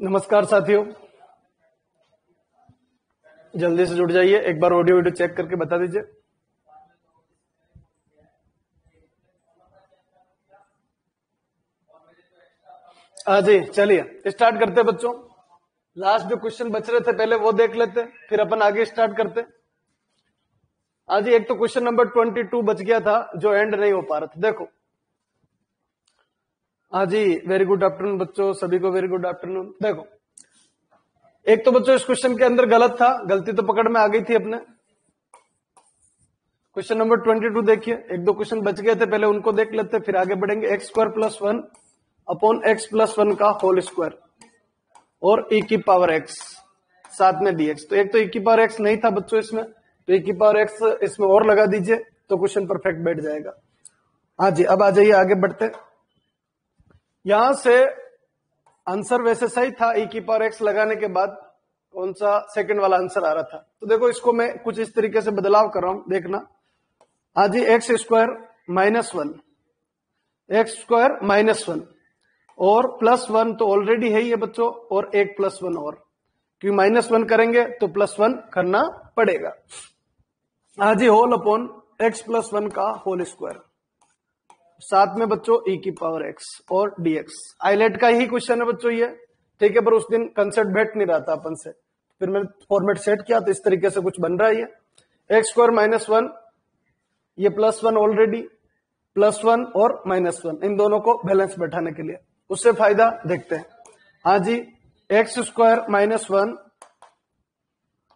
नमस्कार साथियों, जल्दी से जुड़ जाइए। एक बार ऑडियो वीडियो चेक करके बता दीजिए। हाँ जी, चलिए स्टार्ट करते हैं बच्चों। लास्ट जो क्वेश्चन बच रहे थे पहले वो देख लेते, फिर अपन आगे स्टार्ट करते। आज एक तो क्वेश्चन नंबर 22 बच गया था जो एंड नहीं हो पा रहा था। देखो हाँ जी, वेरी गुड आफ्टरनून बच्चों, सभी को वेरी गुड आफ्टरनून। देखो एक तो बच्चों इस क्वेश्चन के अंदर गलत था, गलती तो पकड़ में आ गई थी अपने। क्वेश्चन नंबर 22 देखिए, एक दो क्वेश्चन बच गए थे पहले उनको देख लेते, फिर आगे बढ़ेंगे। X square plus 1 upon X plus 1 का होल स्क्वायर और e की पावर x साथ में dx। तो एक तो e की पावर x नहीं था बच्चों इसमें, तो e की पावर x इसमें और लगा दीजिए तो क्वेश्चन परफेक्ट बैठ जाएगा। हाँ जी, अब आ जाइए आगे बढ़ते। यहां से आंसर वैसे सही था, e की पावर x लगाने के बाद कौन सा सेकंड वाला आंसर आ रहा था। तो देखो इसको मैं कुछ इस तरीके से बदलाव कर रहा हूं, देखना। हाँ जी, x square minus 1, x square minus 1 और प्लस 1 तो ऑलरेडी है ही है बच्चों, और एक प्लस 1 और, क्योंकि माइनस 1 करेंगे तो प्लस 1 करना पड़ेगा। हाँ जी, होल अपॉन एक्स प्लस 1 का होल स्क्वायर, साथ में बच्चों e की पावर x और dx। आइलेट का ही क्वेश्चन है बच्चों ये, ठीक है, पर उस दिन कंसेप्ट बैठ नहीं रहा था अपन से, फिर मैंने फॉर्मेट सेट किया तो इस तरीके से कुछ बन रहा है ये। एक्स स्क्वायर माइनस 1, ये प्लस 1 ऑलरेडी, प्लस 1 और माइनस 1, इन दोनों को बैलेंस बैठाने के लिए उससे फायदा देखते हैं। हाँ जी, एक्स स्क्वायर माइनस 1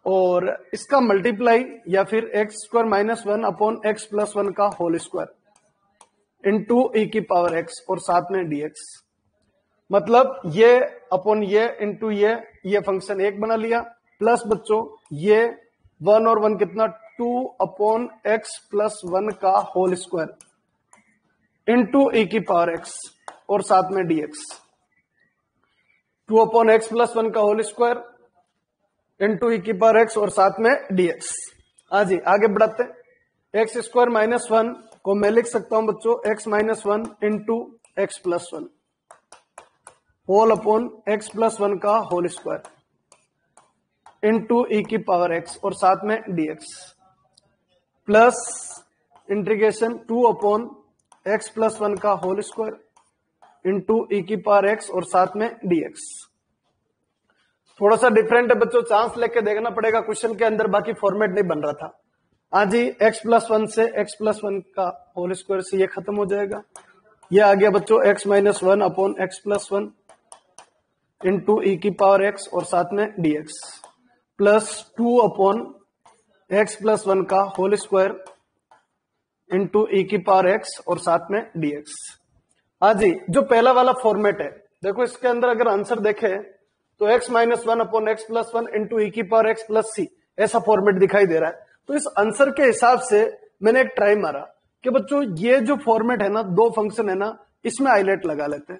और इसका मल्टीप्लाई या फिर x square minus 1 upon X plus 1 का होल स्क्वायर इंटू e की पावर x और साथ में dx। मतलब ये अपॉन ये इंटू ये फंक्शन एक बना लिया, प्लस बच्चों ये 1 और 1 कितना 2 अपॉन एक्स प्लस 1 का होल स्क्वायर इंटू e की पावर x और साथ में dx। 2 अपॉन एक्स प्लस 1 का होल स्क्वायर इंटू e की पावर x और साथ में dx। हाँ जी, आगे बढ़ाते। एक्स स्क्वायर माइनस 1 को मैं लिख सकता हूं बच्चों x minus 1 into X plus 1 whole upon X plus 1 का होल स्क्वायर इंटू e की पावर x और साथ में dx plus integration 2 upon X plus 1 का होल स्क्वायर इंटू e की पावर x और साथ में dx। थोड़ा सा डिफरेंट है बच्चों, चांस लेके देखना पड़ेगा क्वेश्चन के अंदर, बाकी फॉर्मेट नहीं बन रहा था। हाँ जी, x प्लस 1 से x प्लस 1 का होल स्क्वायर से ये खत्म हो जाएगा। ये आ गया बच्चों x minus 1 upon X plus 1 into e की पावर x और साथ में dx plus 2 upon X plus 1 का होल स्क्वायर इंटू e की पावर x और साथ में dx। हाँ जी, जो पहला वाला फॉर्मेट है देखो, इसके अंदर अगर आंसर देखे तो x minus 1 upon X plus 1 into e की पावर x प्लस c, ऐसा फॉर्मेट दिखाई दे रहा है। तो इस आंसर के हिसाब से मैंने एक ट्राई मारा कि बच्चों ये जो फॉर्मेट है ना, दो फंक्शन है ना, इसमें हाईलाइट लगा लेते हैं।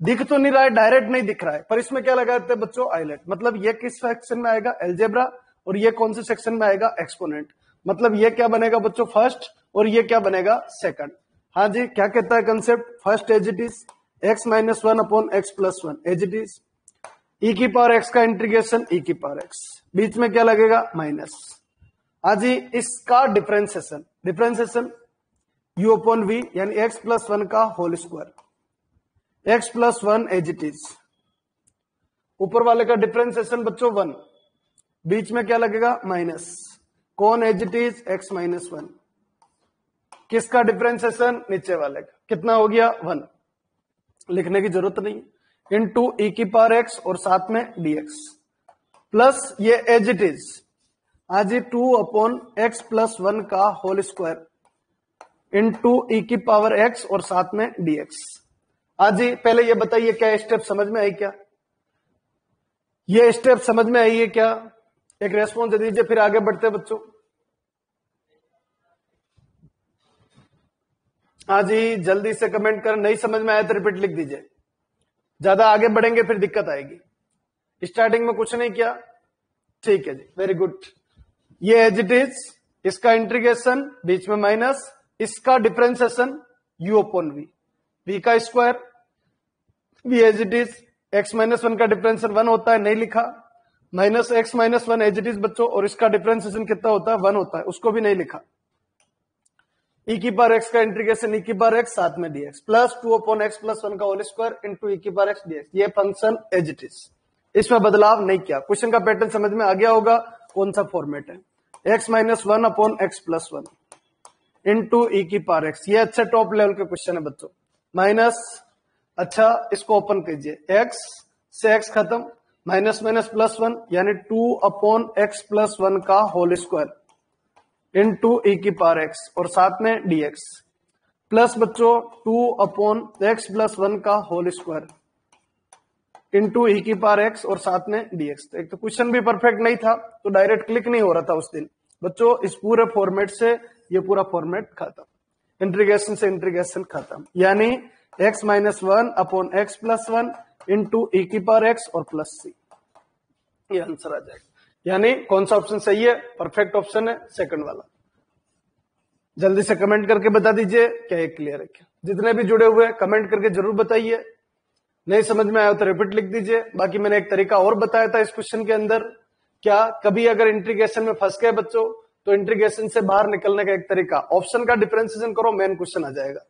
दिख तो नहीं रहा है, डायरेक्ट नहीं दिख रहा है, पर इसमें क्या लगाते हैं बच्चों, हाईलाइट। मतलब ये किस सेक्शन में आएगा, अलजेब्रा, और ये कौन से सेक्शन में आएगा, एक्सपोनेंट। मतलब ये क्या बनेगा बच्चों, फर्स्ट, और ये क्या बनेगा, सेकंड। हाँ जी, क्या कहता है concept, first as it is X minus 1 upon X plus 1 as it is, e की पावर x का इंटीग्रेशन e की पावर x, बीच में क्या लगेगा, माइनस। हाँ जी, इसका differentiation, differentiation u upon v यानी x प्लस 1 का whole square, x plus 1 as it is, ऊपर वाले का डिफरेंशिएशन बच्चों 1, बीच में क्या लगेगा, माइनस, कौन as it is, x minus 1, किसका डिफरेंशिएशन, नीचे वाले का, कितना हो गया 1, लिखने की जरूरत नहीं, इंटू e की पावर x और साथ में dx प्लस ये एज इट इज, आज 2 अपॉन एक्स प्लस 1 का होल स्क्वायर इंटू e की पावर x और साथ में dx। आज पहले ये बताइए क्या स्टेप समझ में आई, क्या ये स्टेप समझ में आई है क्या, एक रेस्पॉन्स दे दीजिए, फिर आगे बढ़ते बच्चों। हाँ जी, जल्दी से कमेंट कर, नहीं समझ में आया तो रिपीट लिख दीजिए, ज्यादा आगे बढ़ेंगे फिर दिक्कत आएगी। स्टार्टिंग में कुछ नहीं किया, ठीक है जी, वेरी गुड। ये एज इट इज, इसका इंटीग्रेशन बीच में माइनस, इसका differentiation u upon v, v का square, v as it is, x minus one का डिफरेंशियल 1 होता है, नहीं लिखा। Minus x minus one as it is बच्चों, और इसका डिफरेंशिएशन कितना होता है, 1 होता है, उसको भी नहीं लिखा। e की पावर x का इंटीग्रेशन e की पावर x साथ में dx plus 2 upon X plus 1 का होल स्क्वायर इंटू e की पावर x dx। ये फंक्शन एज इट इज, इसमें बदलाव नहीं किया। क्वेश्चन का पैटर्न समझ में आ गया होगा कौन सा फॉर्मेट है। x minus one upon X plus 1 into e की पावर x। ये अच्छा टॉप लेवल का क्वेश्चन है बच्चों। माइनस, अच्छा इसको ओपन कीजिए, x से x खत्म, माइनस माइनस प्लस 1 यानी 2 अपॉन एक्स प्लस 1 का होल स्क्वायर इंटू e की पावर x और साथ में dx प्लस बच्चों 2 अपॉन एक्स प्लस 1 का होल स्क्वायर इंटू e की पावर x और साथ में dx। तो एक तो क्वेश्चन भी परफेक्ट नहीं था, तो डायरेक्ट क्लिक नहीं हो रहा था उस दिन बच्चों। इस पूरे फॉर्मेट से ये पूरा फॉर्मेट खत्म, इंटीग्रेशन से इंटीग्रेशन खत्म, यानी x minus one upon X plus 1 into e की पावर x और प्लस c, ये आंसर आ जाएगा। यानी कौन सा ऑप्शन सही है, परफेक्ट ऑप्शन है सेकंड वाला। जल्दी से कमेंट करके बता दीजिए क्या ये क्लियर है क्या। जितने भी जुड़े हुए हैं कमेंट करके जरूर बताइए, नहीं समझ में आया तो रिपीट लिख दीजिए। बाकी मैंने एक तरीका और बताया था इस क्वेश्चन के अंदर, क्या कभी अगर इंटीग्रेशन में फंस गए बच्चों तो इंटीग्रेशन से बाहर निकलने का एक तरीका, ऑप्शन का डिफरेंशिएशन करो, मेन क्वेश्चन आ जाएगा।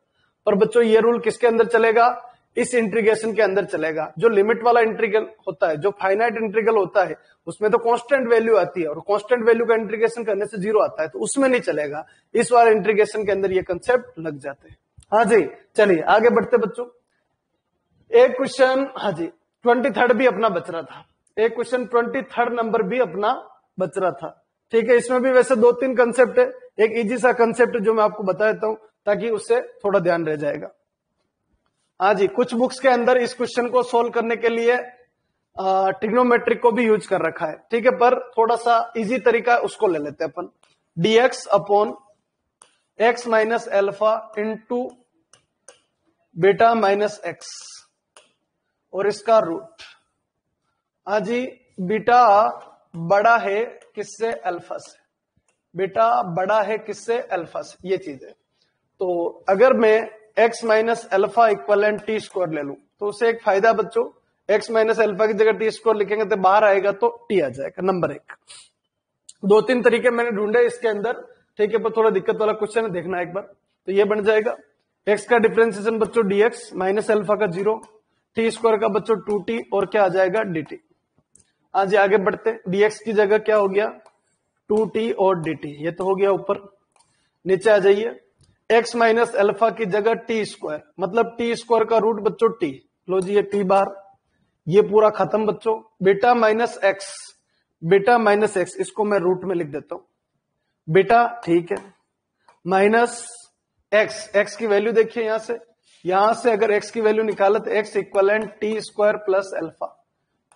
पर बच्चों ये रूल किसके अंदर चलेगा, इस इंटीग्रेशन के अंदर चलेगा। जो लिमिट वाला इंटीग्रल होता है, जो फाइनाइट इंटीग्रल होता है, उसमें तो कांस्टेंट वैल्यू आती है और कांस्टेंट वैल्यू का इंटीग्रेशन करने से 0 आता है, तो उसमें नहीं चलेगा। इस वाले इंटीग्रेशन के अंदर ये कंसेप्ट लग जाते हैं। हाँ जी, चलिए आगे बढ़ते बच्चों। एक क्वेश्चन, हाँ जी 23rd भी अपना बच रहा था, एक क्वेश्चन 23rd नंबर भी अपना बच रहा था। ठीक है, इसमें भी वैसे 2-3 कंसेप्ट है। एक इजी सा कंसेप्ट जो मैं आपको बता देता हूं ताकि उससे थोड़ा ध्यान रह जाएगा। हाँ जी, कुछ बुक्स के अंदर इस क्वेश्चन को सोल्व करने के लिए ट्रिग्नोमेट्रिक को भी यूज कर रखा है। ठीक है, पर थोड़ा सा इजी तरीका है, उसको ले लेते हैं अपन। dx upon x minus alpha into बेटा माइनस एक्स और इसका रूट। हाँ जी, बीटा बड़ा है किससे, अल्फा से। बेटा बड़ा है किससे, अल्फा से, ये चीज है। तो अगर मैं x minus alpha equivalent T square ले लूं तो उसे एक फायदा बच्चों, x माइनस अल्फा की जगह टी स्क्वायर लिखेंगे तो बाहर आएगा तो t आ जाएगा, नंबर 1। 2-3 तरीके मैंने ढूंढे इसके अंदर। ठीक है, पर थोड़ा दिक्कत वाला क्वेश्चन है, देखना एक बार। तो ये बन जाएगा x का डिफरेंशिएशन बच्चों dx माइनस अल्फा का 0, टी स्क्वायर का बच्चों 2t और क्या आ जाएगा dt। आज आगे बढ़ते, dx की जगह क्या हो गया 2t और dt, ये तो हो गया ऊपर। नीचे आ जाइए, x माइनस अल्फा की जगह टी स्क्वायर, मतलब टी स्क्वायर का रूट बच्चों t, लो जी ये t बार, ये पूरा खत्म बच्चों। बेटा माइनस एक्स, बेटा माइनस एक्स इसको मैं रूट में लिख देता हूं, बेटा ठीक है, माइनस एक्स, एक्स की वैल्यू देखिए यहां से अगर एक्स की वैल्यू निकाला तो x equivalent T square plus alpha,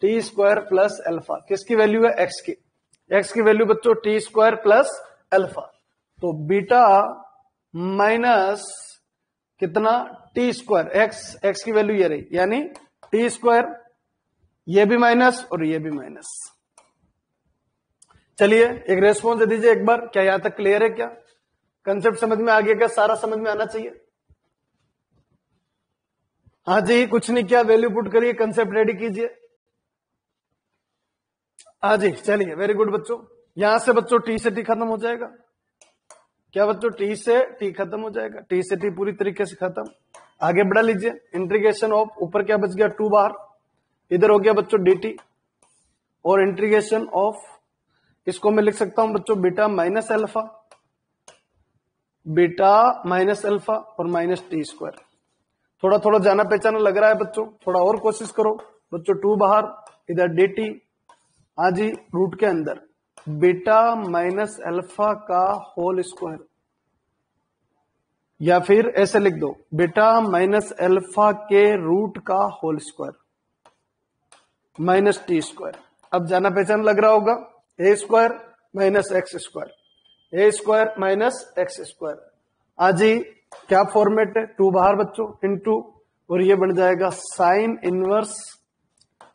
T square plus alpha किसकी वैल्यू है, एक्स की। एक्स की वैल्यू बच्चों टी स्क्वायर प्लस अल्फा, तो बीटा माइनस कितना टी स्क्वायर, एक्स, एक्स की वैल्यू ये रही, यानी टी स्क्वायर, ये भी माइनस और ये भी माइनस। चलिए एक रेस्पॉन्स दे दीजिए एक बार, क्या यहां तक क्लियर है, क्या कंसेप्ट समझ में आ गया, क्या सारा समझ में आना चाहिए। हाँ जी, कुछ नहीं किया, वैल्यू पुट करिए, कंसेप्ट रेडी कीजिए। हाँ जी चलिए, वेरी गुड बच्चों। यहां से बच्चों टी से टी खत्म हो जाएगा, क्या बच्चों टी से टी खत्म हो जाएगा, टी से टी पूरी तरीके से खत्म। आगे बढ़ा लीजिए, इंटीग्रेशन ऑफ, ऊपर क्या बच गया 2 बार, इधर हो गया बच्चों dt और इंटीग्रेशन ऑफ, इसको मैं लिख सकता हूं बच्चों beta minus alpha, beta minus alpha और माइनस टी स्क्वायर। थोड़ा थोड़ा जाना पहचाना लग रहा है बच्चों, थोड़ा और कोशिश करो बच्चों। 2 बाहर, इधर dt, आज ही रूट के अंदर बीटा माइनस अल्फा का होल स्क्वायर, या फिर ऐसे लिख दो बीटा माइनस अल्फा के रूट का whole square minus t square. अब जाना पहचान लग रहा होगा, a square minus x square, a square minus x square. आज ही क्या फॉर्मेट है, 2 बाहर बच्चों इनटू, और ये बन जाएगा sine inverse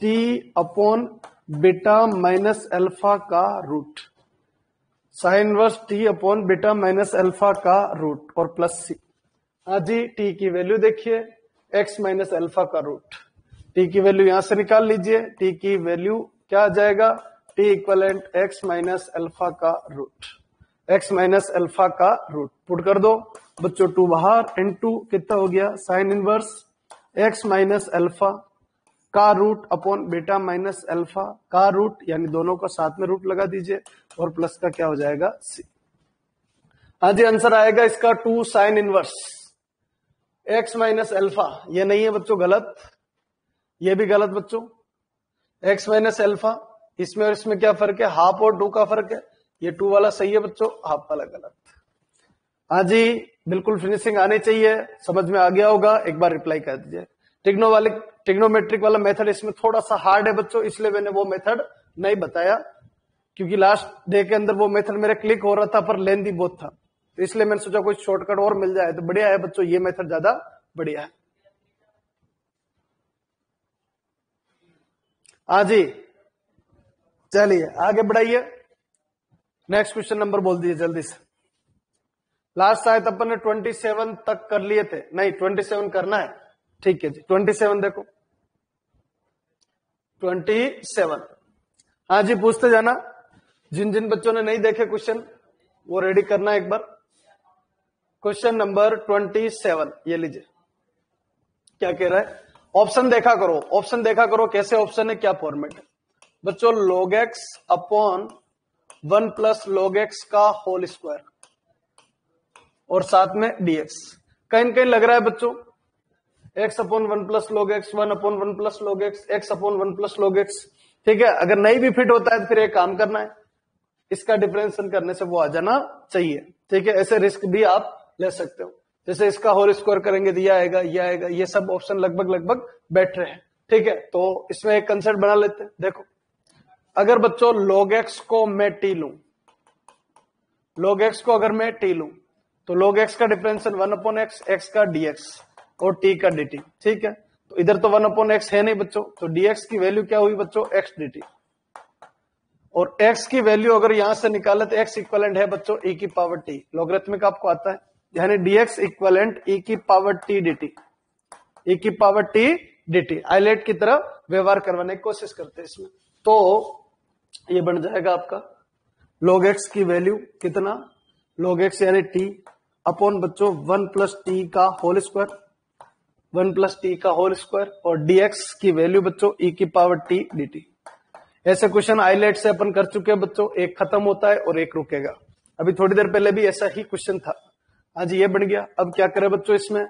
t upon beta minus alpha का root, sine inverse t upon beta minus alpha का रूट और प्लस सी। हाँ जी, टी की वैल्यू देखिए, एक्स माइनस अल्फा का रूट, टी की वैल्यू यहां से निकाल लीजिए, टी की वैल्यू क्या आ जाएगा, t equivalent x minus alpha का रूट, एक्स माइनस अल्फा का रूट पुट कर दो बच्चों, 2 बाहर, इनटू कितना हो गया sine inverse x minus alpha का root upon beta minus alpha का रूट, यानी दोनों को साथ में रूट लगा दीजिए और प्लस का क्या हो जाएगा सी। हाँ जी, आंसर आएगा इसका 2 sign inverse x minus alpha, ये नहीं है बच्चों गलत, ये भी गलत बच्चों, एक्स माइनस अल्फा, इसमें और इसमें क्या फर्क है, हाफ और 2 का फर्क है, ये 2 वाला सही है बच्चों, हाफ वाला गलत। हाँ जी, बिल्कुल फिनिशिंग आनी चाहिए, समझ में आ गया होगा, एक बार रिप्लाई कर दीजिए। ट्रिग्नोमेट्रिक वाला मेथड इसमें थोड़ा सा हार्ड है बच्चों, इसलिए मैंने वो मेथड नहीं बताया, क्योंकि लास्ट डे के अंदर वो मेथड मेरे क्लिक हो रहा था पर लेंदी बहुत था, तो इसलिए मैंने सोचा कोई शॉर्टकट और मिल जाए तो बढ़िया है बच्चों, ये मेथड ज्यादा बढ़िया है। हाँ जी, चलिए आगे बढ़ाइए, नेक्स्ट क्वेश्चन नंबर बोल दीजिए जल्दी से। लास्ट शायद अपन ने 27 तक कर लिए थे, नहीं 27 करना है, ठीक है जी, 27 देखो, 27। हाँ जी, पूछते जाना, जिन जिन बच्चों ने नहीं देखे क्वेश्चन वो रेडी करना एक बार। क्वेश्चन नंबर 27 ये लीजिए, क्या कह रहा है, ऑप्शन देखा करो, ऑप्शन देखा करो कैसे ऑप्शन है, क्या फॉर्मेट है बच्चों, log x upon 1 plus log x का होल स्क्वायर और साथ में dx, कहीं कहीं लग रहा है बच्चों x upon 1 plus log x, 1 upon 1 plus log x, x upon 1 plus log x, ठीक है। अगर नहीं भी फिट होता है तो फिर एक काम करना है, इसका डिफरेंशिएशन करने से वो आ जाना चाहिए, ठीक है। ऐसे रिस्क भी आप ले सकते हो, जैसे इसका होल स्क्वायर करेंगे तो ये आएगा, ये आएगा, ये सब ऑप्शन लगभग लगभग बैठ रहे हैं, ठीक है। तो इसमें एक कंसेप्ट बना लेते हैं, देखो अगर बच्चों log x को मैं t लूं, log x को अगर मैं t लूं तो log x का डिफरेंशियल 1 अपॉन x, x का dx और t का dt, ठीक है। तो इधर तो 1 अपॉन x है नहीं बच्चों, तो dx की वैल्यू क्या हुई बच्चों, x dt, और x की वैल्यू अगर यहां से निकाले तो x इक्वलेंट है बच्चों e की पावर t, लॉगरिथमिक आपको आता है, यानी dx इक्वलेंट e की पावर t dt, e की पावर t dt, आइलेट की तरह व्यवहार करवाने की कोशिश करते हैं इसमें। तो ये बन जाएगा आपका log x की वैल्यू कितना, log x यानी t अपॉन बच्चों 1 प्लस टी का होल स्क्वायर, 1 प्लस टी का होल स्क्वायर, और dx की वैल्यू बच्चों e की पावर t dt। ऐसे क्वेश्चन आइलेट से अपन कर चुके हैं बच्चों, एक खत्म होता है और एक रुकेगा, अभी थोड़ी देर पहले भी ऐसा ही क्वेश्चन था। आज ये बन गया, अब क्या करें बच्चों इसमें,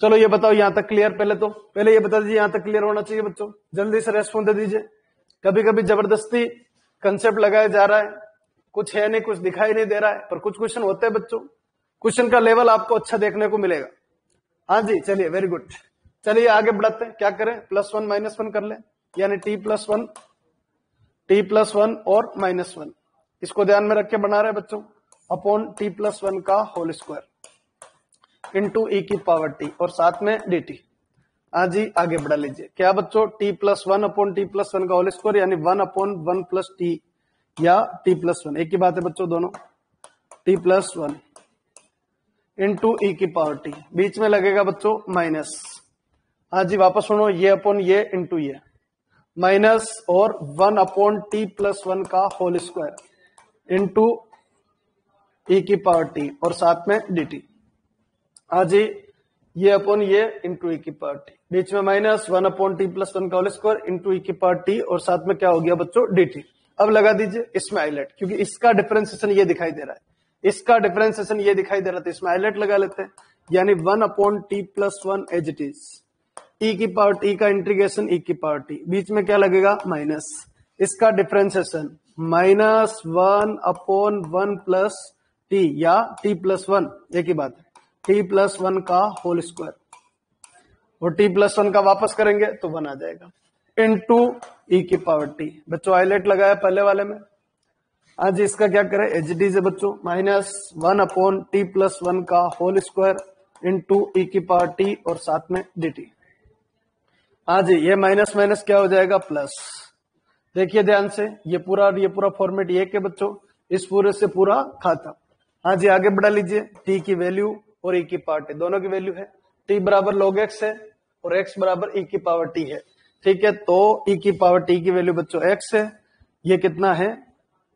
चलो ये बताओ यहां तक क्लियर, पहले ये बता दीजिए यहां तक क्लियर होना चाहिए बच्चों, जल्दी से रेस्पॉन्स दे दीजिए। कभी कभी जबरदस्ती कंसेप्ट लगाया जा रहा है, कुछ है नहीं, कुछ दिखाई नहीं दे रहा है, पर कुछ क्वेश्चन होते हैं बच्चों, क्वेश्चन का लेवल आपको अच्छा देखने को मिलेगा। हाँ जी, चलिए वेरी गुड, चलिए आगे बढ़ाते हैं, क्या करें, +1 -1 कर ले, यानी t प्लस वन और -1, इसको ध्यान में रख के बना रहे बच्चों, अपॉन t+1 का होल स्क्वायर इंटू e की पावर t और साथ में dt। आज ही आगे बढ़ा लीजिए, क्या बच्चों, t+1 अपॉन t+1 का होल स्क्वायर, यानी 1 अपॉन 1 प्लस t या t+1, एक ही बात है बच्चों दोनों, t+1 इंटू e की पावर t, बीच में लगेगा बच्चों माइनस। हाँ जी, वापस सुनो, ये अपॉन ये इंटू ये, माइनस और 1 अपॉन t+1 का होल स्क्वायर इंटू e की पावर t और साथ में dt। हाँ जी, ये अपॉन ये इंटू e की पावर t, बीच में माइनस 1 अपॉन t+1 का होल स्क्वायर इंटू e की पावर t और साथ में क्या हो गया बच्चों, dt। अब लगा दीजिए इसमें हाईलाइट, क्योंकि इसका डिफरेंशिएशन ये दिखाई दे रहा है, इसका डिफरेंशिएशन ये दिखाई दे रहा था, इसमें हाईलाइट लगा लेते हैं, यानी 1 upon t+1 as it is, e की पावर t का इंटीग्रेशन e की पावर t, बीच में क्या लगेगा माइनस, इसका डिफरेंशिएशन -1 अपॉन 1 प्लस t या t+1, एक ही बात है, t+1 का होल स्क्वायर, और t+1 का वापस करेंगे तो 1 आ जाएगा, इनटू e की पावर t। बच्चों हाईलाइट लगाया पहले वाले में, आज इसका क्या करें, एच डी से बच्चों, -1 अपॉन t+1 का होल स्क्वायर इंटू e की पावर t और साथ में dt। आज ये माइनस माइनस क्या हो जाएगा, प्लस। देखिए ध्यान से, ये पूरा फॉर्मेट ये के बच्चों, इस पूरे से पूरा खाता। हाँ जी, आगे बढ़ा लीजिए, t की वैल्यू और e की पावर t दोनों की वैल्यू है, t बराबर log x है, और x बराबर e की पावर t है। ठीक है, तो e की पावर t की वैल्यू बच्चों x है, ये कितना है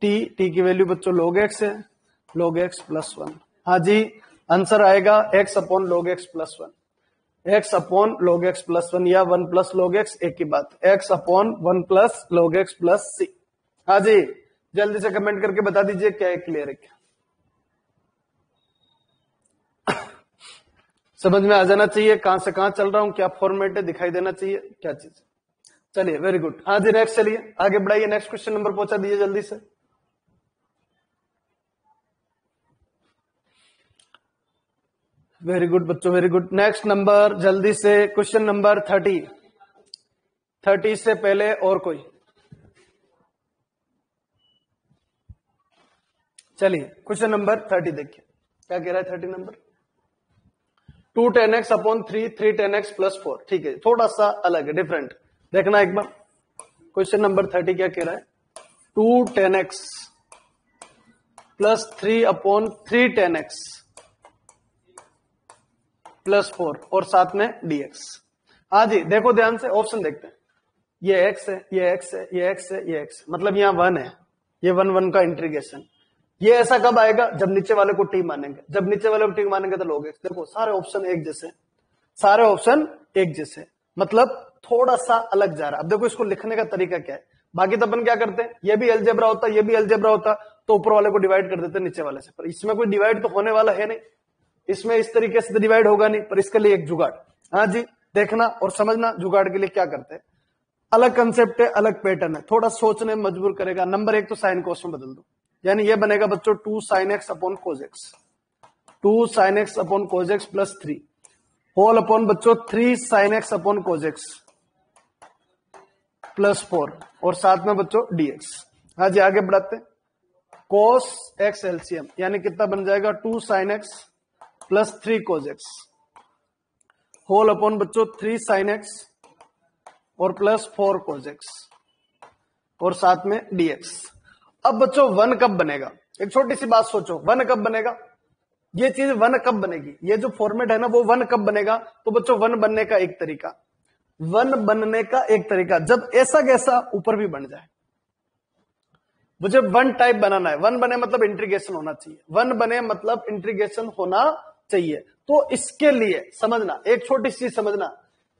t की वैल्यू बच्चों log x है, log x प्लस 1। हाँ जी, आंसर आएगा x upon log x plus 1, x upon log x plus 1 या 1 प्लस log x, एक ही बात, x upon 1 plus log x plus c। हाँ जी, जल्दी से कमेंट करके बता दीजिए क्या है, क्लियर है क्या? समझ में आ जाना चाहिए कहां से कहां चल रहा हूं, क्या फॉर्मेट है, दिखाई देना चाहिए क्या चीज। चलिए वेरी गुड। हाँ जी नेक्स्ट, चलिए आगे बढ़ाइए, नेक्स्ट क्वेश्चन नंबर पहुंचा दीजिए जल्दी से। वेरी गुड बच्चों, वेरी गुड। नेक्स्ट नंबर जल्दी से, क्वेश्चन नंबर 30 से पहले और कोई? चलिए क्वेश्चन नंबर 30 देखिए क्या कह रहा है। 30 number 2 10x upon 3 3 10x plus 4। ठीक है, थोड़ा सा अलग है, डिफरेंट, देखना एक बार। क्वेश्चन नंबर 30 क्या कह रहा है, 2 10x plus 3 upon 3 10x plus 4 और साथ में dx। हाँ जी, देखो ध्यान से, ऑप्शन देखते हैं। ये x है, ये x है, ये x है, ये x, मतलब यहां 1 है, ये 1 1 का इंटीग्रेशन। ये ऐसा कब आएगा, जब नीचे वाले को t मानेंगे, जब नीचे वाले को t मानेंगे तो log x। देखो सारे ऑप्शन एक जैसे, सारे ऑप्शन एक जैसे, मतलब थोड़ा सा अलग जा रहा है। अब देखो इसको लिखने का तरीका क्या है, बाकी तो अपन क्या करते हैं, ये भी अलजेब्रा होता, ये भी अलजेब्रा होता, तो ऊपर वाले को डिवाइड कर देते नीचे वाले से, पर इसमें कोई डिवाइड तो होने वाला है नहीं, इसमें इस तरीके से तो डिवाइड होगा नहीं, पर इसके लिए एक जुगाड़। हाँ जी, देखना और समझना जुगाड़ के लिए क्या करते हैं। अलग कंसेप्ट है, अलग पैटर्न है, थोड़ा सोचने में मजबूर करेगा। नंबर 1 तो साइन कोस में बदल दो, यानी ये बनेगा बच्चों 2 sin x upon cos x, 2 sin x upon cos x plus 3 whole upon बच्चों 3 sin x upon cos x plus 4 और साथ में बच्चों dx। हाँ जी, आगे बढ़ाते हैं। कोस एक्स एलसीएम यानी कितना बन जाएगा, 2 sin x plus 3 cos x whole upon बच्चों 3 sin x और प्लस 4 कोस एक्स और साथ में dx। अब बच्चों 1 कब बनेगा, एक छोटी सी बात सोचो, 1 कब बनेगा, ये चीज 1 कब बनेगी, ये जो फॉर्मेट है ना वो 1 कब बनेगा। तो बच्चों 1 बनने का एक तरीका, 1 बनने का एक तरीका, जब ऐसा कैसा ऊपर भी बन जाए। मुझे 1 टाइप बनाना है, 1 बने मतलब इंटीग्रेशन होना चाहिए, 1 बने मतलब इंटीग्रेशन होना चाहिए। तो इसके लिए समझना, एक छोटी सी समझना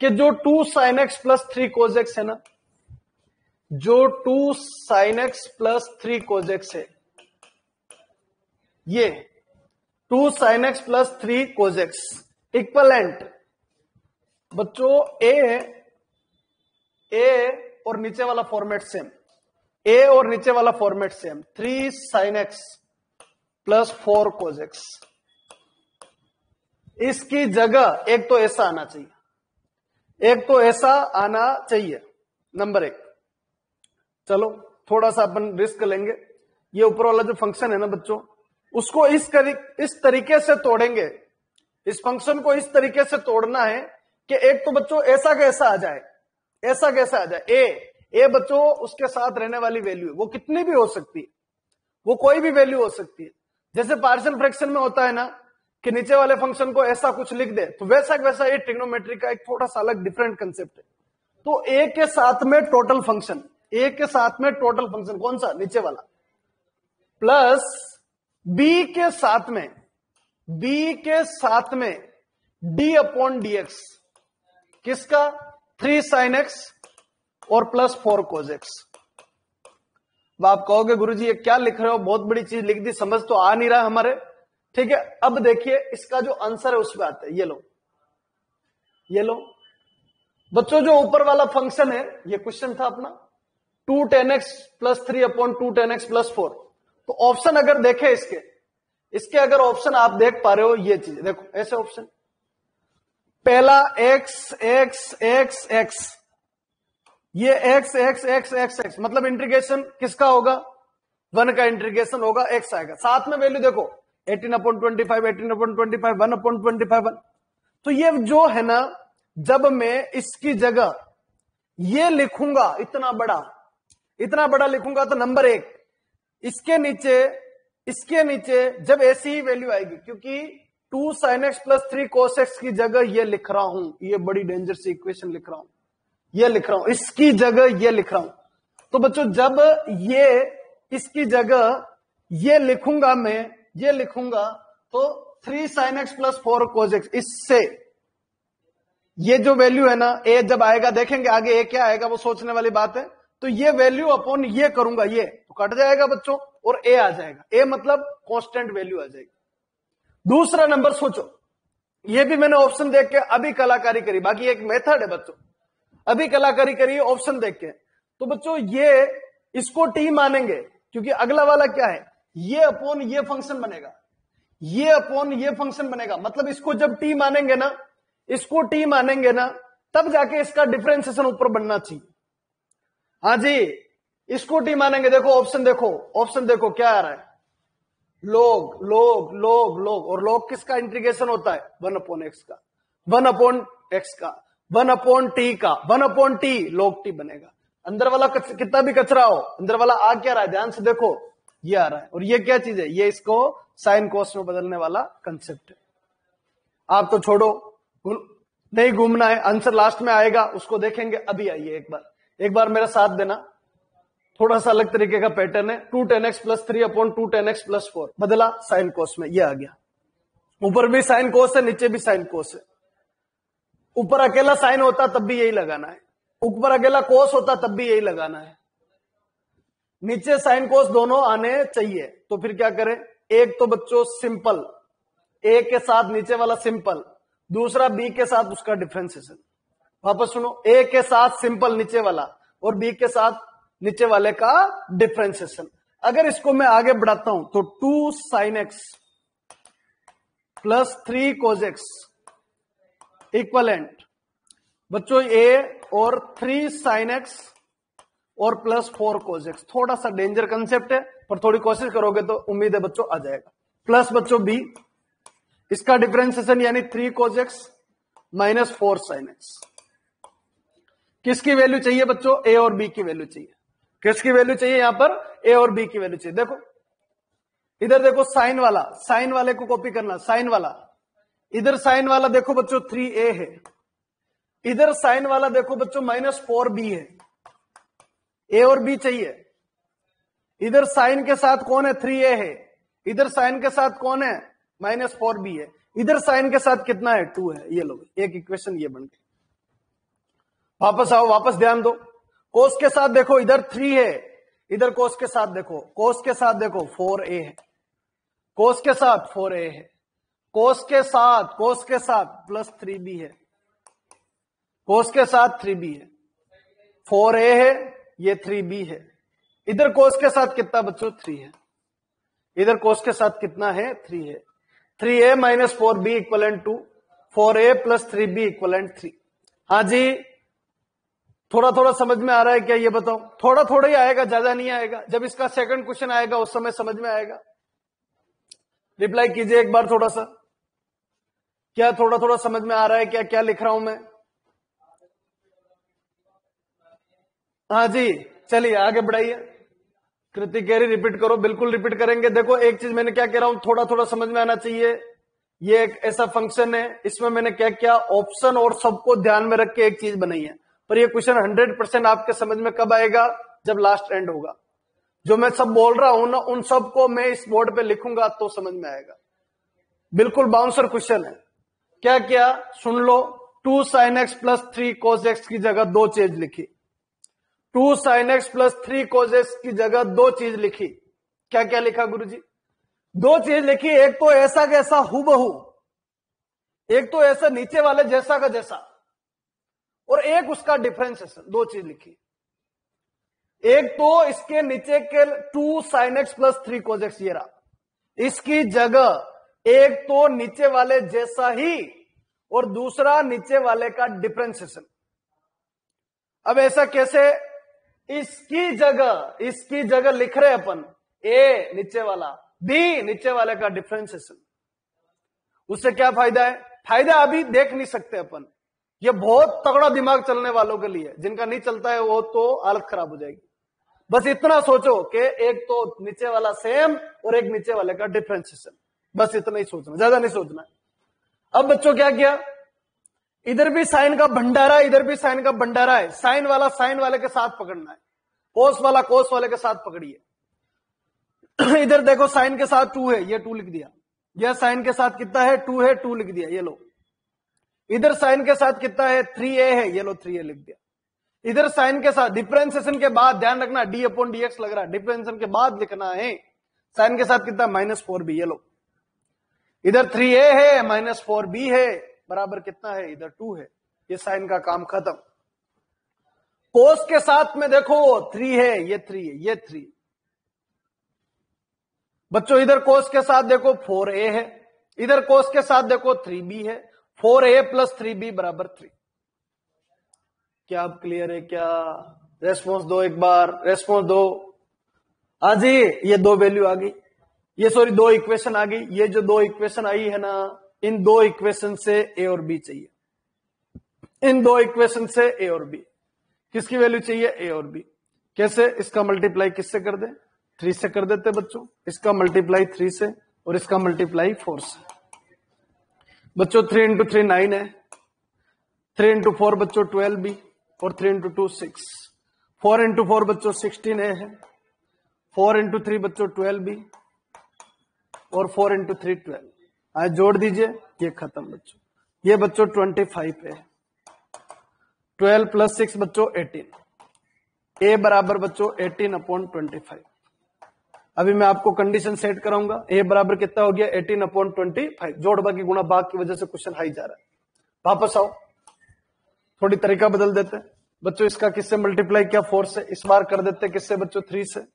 कि जो 2 sin x plus 3 cos x है ना, जो 2 sin x plus 3 cos x है, ये 2 sin x plus 3 cos x equivalent बच्चों ए और नीचे वाला फॉर्मेट सेम, ए और नीचे वाला format same, 3 sin x plus 4 cos x। इसकी जगह एक तो ऐसा आना चाहिए, एक तो ऐसा आना चाहिए, नंबर 1। चलो थोड़ा सा अपन रिस्क लेंगे, ये ऊपर वाला जो फंक्शन है ना बच्चों, उसको इस तरीके से तोड़ेंगे, इस फंक्शन को इस तरीके से तोड़ना है कि एक तो बच्चों ऐसा कैसा आ जाए, ऐसा कैसा आ जाए, ए बच्चों उसके साथ रहने वाली वैल्यू वो कितनी भी हो सकती है, वो कोई भी वैल्यू हो सकती है। जैसे पार्शियल फ्रैक्शन में होता है ना कि नीचे वाले फंक्शन को ऐसा कुछ लिख दे, तो वैसा वैसा ये ट्रिग्नोमेट्री का एक थोड़ा सा अलग डिफरेंट कंसेप्ट है। तो ए के साथ में टोटल फंक्शन, ए के साथ में टोटल फंक्शन कौन सा, नीचे वाला, प्लस बी के साथ में डी अपॉन डीएक्स, किसका, 3 sin x और प्लस 4 cos x। आप कहोगे गुरुजी ये क्या लिख रहे हो, बहुत बड़ी चीज लिख दी, समझ तो आ नहीं रहा हमारे। ठीक है, अब देखिए इसका जो आंसर है उसमें आता है, ये लो बच्चों, जो ऊपर वाला फंक्शन है, ये क्वेश्चन था अपना 2 10x plus 3 upon 2 10x plus 4। तो ऑप्शन अगर देखे इसके अगर ऑप्शन आप देख पा रहे हो, ये चीज देखो, ऐसे ऑप्शन, पहला x x x x, ये x x x x x, मतलब इंटीग्रेशन किसका होगा, 1 का इंटीग्रेशन होगा, x आएगा, साथ में वैल्यू देखो 18 अपॉन 25, 18 अपॉन 25, 1 अपॉन 25, 1। तो ये जो है ना, जब मैं इसकी जगह ये लिखूंगा, इतना बड़ा लिखूंगा, तो नंबर 1 इसके नीचे जब ऐसी ही वैल्यू आएगी, क्योंकि 2 sin x plus 3 cos x की जगह ये लिख रहा हूं, ये बड़ी डेंजर सी इक्वेशन लिख रहा हूं, ये लिख रहा हूं, इसकी जगह ये लिख रहा हूं। तो बच्चों जब ये इसकी जगह ये लिखूंगा मैं, ये लिखूंगा तो 3 sin x plus 4 cos x, इससे ये जो वैल्यू है ना ए जब आएगा, देखेंगे आगे ए क्या आएगा वो सोचने वाली बात है। तो ये वैल्यू अपॉन ये करूंगा, ये तो कट जाएगा बच्चों और ए आ जाएगा, ए मतलब कांस्टेंट वैल्यू आ जाएगी। दूसरा नंबर सोचो, ये भी मैंने ऑप्शन देख के अभी कलाकारी करी, बाकी एक मेथड है बच्चों, अभी कलाकारी करी ऑप्शन देख के। तो बच्चों ये इसको टी मानेंगे क्योंकि अगला वाला क्या है, ये अपॉन ये फंक्शन बनेगा, ये अपॉन ये फंक्शन बनेगा, मतलब इसको जब टी मानेंगे ना, इसको टी मानेंगे ना, तब जाके इसका डिफरेंशिएशन ऊपर बनना चाहिए। हाँ जी, इसको टी मानेंगे। देखो ऑप्शन देखो, ऑप्शन देखो क्या आ रहा है, log log log log, और log किसका इंटीग्रेशन होता है, 1 अपॉन एक्स का, 1 अपॉन एक्स का, 1 अपॉन टी का, 1 अपॉन टी log टी बनेगा। अंदर वाला कितना भी कचरा हो, अंदर वाला आ क्या रहा है, ध्यान से देखो, ये आ रहा है। और ये क्या चीज है, ये इसको साइन कोस में बदलने वाला कंसेप्ट है। आप तो छोड़ो, नहीं घूमना है, आंसर लास्ट में आएगा, उसको देखेंगे। अभी आइए एक बार मेरा साथ देना, थोड़ा सा अलग तरीके का पैटर्न है। 2 tan x plus 3 upon 2 tan x plus 4 बदला साइन कोस में, ये आ गया। ऊपर भी साइन कोस है, नीचे भी साइन कोस है। ऊपर अकेला साइन होता तब भी यही लगाना है, ऊपर अकेला कोस होता तब भी यही लगाना है, नीचे साइन कोस दोनों आने चाहिए। तो फिर क्या करें, एक तो बच्चों सिंपल, ए के साथ नीचे वाला सिंपल, दूसरा बी के साथ उसका डिफरेंशिएशन। वापस सुनो, ए के साथ सिंपल नीचे वाला और बी के साथ नीचे वाले का डिफरेंशिएशन। अगर इसको मैं आगे बढ़ाता हूं तो 2 sin x plus 3 cos x equivalent बच्चों ए और 3 sin x और प्लस 4 cos x। थोड़ा सा डेंजर कंसेप्ट है पर थोड़ी कोशिश करोगे तो उम्मीद है बच्चों आ जाएगा। प्लस बच्चों बी, इसका डिफरेंशिएशन यानी 3 cos x minus 4 sin x। किसकी वैल्यू चाहिए बच्चों, ए और बी की वैल्यू चाहिए। किसकी वैल्यू चाहिए यहां पर, ए और बी की वैल्यू चाहिए। देखो इधर देखो साइन वाला, साइन वाले को कॉपी करना, साइन वाला, इधर साइन वाला देखो बच्चों 3a है, इधर साइन वाला देखो बच्चों माइनस 4b है, ए और बी चाहिए। इधर साइन के साथ कौन है, 3a है, इधर साइन के साथ कौन है, माइनस 4b है, इधर साइन के साथ कितना है, 2 है। ये लो एक इक्वेशन ये बन गई। वापस आओ, वापस ध्यान दो, कोस के साथ देखो इधर 3 है, इधर कोस के साथ देखो, कोस के साथ देखो 4a है, कोस के साथ 4a है, कोस के साथ प्लस 3b है, कोस के साथ 3b है, 4a है, ये 3b है। इधर कोस के साथ कितना बच्चों, 3 है, इधर कोस के साथ कितना है, 3 है। 3a minus 4b equivalent to 4a plus 3b equivalent 3। हाँ जी, थोड़ा थोड़ा समझ में आ रहा है क्या, ये बताओ। थोड़ा थोड़ा ही आएगा, ज्यादा नहीं आएगा। जब इसका सेकंड क्वेश्चन आएगा उस समय समझ में आएगा। रिप्लाई कीजिए एक बार थोड़ा सा, क्या थोड़ा थोड़ा समझ में आ रहा है क्या, क्या लिख रहा हूं मैं। हाँ जी, चलिए आगे बढ़ाइए। कृति कह रही रिपीट करो, बिल्कुल रिपीट करेंगे। देखो एक चीज मैंने क्या कह रहा हूं, थोड़ा थोड़ा समझ में आना चाहिए। ये एक ऐसा फंक्शन है, इसमें मैंने क्या क्या ऑप्शन और सबको ध्यान में रख के एक चीज बनाई है। पर ये क्वेश्चन 100% आपके समझ में कब आएगा, जब लास्ट एंड होगा। जो मैं सब बोल रहा हूं ना, उन सबको मैं इस बोर्ड पे लिखूंगा तो समझ में आएगा। बिल्कुल बाउंसर क्वेश्चन है। क्या क्या सुन लो, 2 sin x plus 3 cos x की जगह 2 चीज लिखी, 2 sin x plus 3 cos x की जगह 2 चीज लिखी। क्या क्या लिखा गुरुजी, 2 चीज लिखी। एक तो ऐसा कैसा हूबहू, एक तो ऐसा नीचे वाले जैसा का जैसा, और एक उसका डिफरेंशिएशन। 2 चीज लिखी। एक तो इसके नीचे के 2 sin x plus 3 cos x, ये रहा, इसकी जगह एक तो नीचे वाले जैसा ही और दूसरा नीचे वाले का डिफरेंशिएशन। अब ऐसा कैसे, इसकी जगह लिख रहे अपन ए नीचे वाला, बी नीचे वाले का डिफरेंशिएशन। उससे क्या फायदा है, फायदा अभी देख नहीं सकते अपन, ये बहुत तगड़ा दिमाग चलने वालों के लिए। जिनका नहीं चलता है वो तो हालत खराब हो जाएगी। बस इतना सोचो कि एक तो नीचे वाला सेम और एक नीचे वाले का डिफरेंशिएशन, बस इतना ही सोचना, ज्यादा नहीं सोचना। अब बच्चों क्या किया, इधर भी साइन का भंडारा, इधर भी साइन का भंडारा है, साइन वाला साइन वाले के साथ पकड़ना है, कोस वाला कोस वाले के साथ पकड़िए। इधर देखो साइन के साथ 2 है, ये 2 लिख दिया, यह साइन के साथ कितना है 2 है, 2 लिख दिया, ये लो। इधर साइन के साथ कितना है 3a है, ये लो 3a लिख दिया। इधर साइन के साथ डिफरेंशिएशन के बाद ध्यान रखना d/dx लग रहा है, डिफरेंशिएशन के बाद लिखना है, साइन के साथ कितना -4b, ये लो। इधर 3a है -4b है बराबर कितना है, इधर 2 है, ये साइन का काम खत्म। कोस के साथ में देखो 3 है, ये 3 है, ये 3। बच्चों इधर कोस के साथ देखो 4a है, इधर कोस के साथ देखो 3b है, 4a + 3b बराबर 3। क्या आप क्लियर है क्या? रेस्पॉन्स दो, एक बार रेस्पॉन्स दो। हाँ जी, ये 2 वैल्यू आ गई, ये सॉरी 2 इक्वेशन आ गई। ये जो 2 इक्वेशन आई है ना, इन 2 इक्वेशन से a और b चाहिए, इन 2 इक्वेशन से a और b। किसकी वैल्यू चाहिए? a और b। कैसे? इसका मल्टीप्लाई किससे कर दे? 3 से कर देते बच्चों, इसका मल्टीप्लाई 3 से और इसका मल्टीप्लाई 4 से। बच्चों 3 × 3 9 है, 3 × 4 बच्चों 12b और 3 × 2 6, 4 × 4 बच्चों 16a है, 4 × 3 बच्चों 12b और 4 × 3 12। आज जोड़ दीजिए, ये खत्म बच्चों। ये बच्चों 25 है, 12 + 6 बच्चों 18, a बराबर बच्चों 18/25। अभी मैं आपको कंडीशन सेट कराऊंगा, a बराबर कितना हो गया 18/25। जोड़ बाकी गुणा भाग की वजह से क्वेश्चन हाई जा रहा है। वापस आओ, थोड़ी तरीका बदल देते हैं बच्चों। इसका किससे मल्टीप्लाई किया? 4 से। इस बार कर देते किससे बच्चों? 3 से।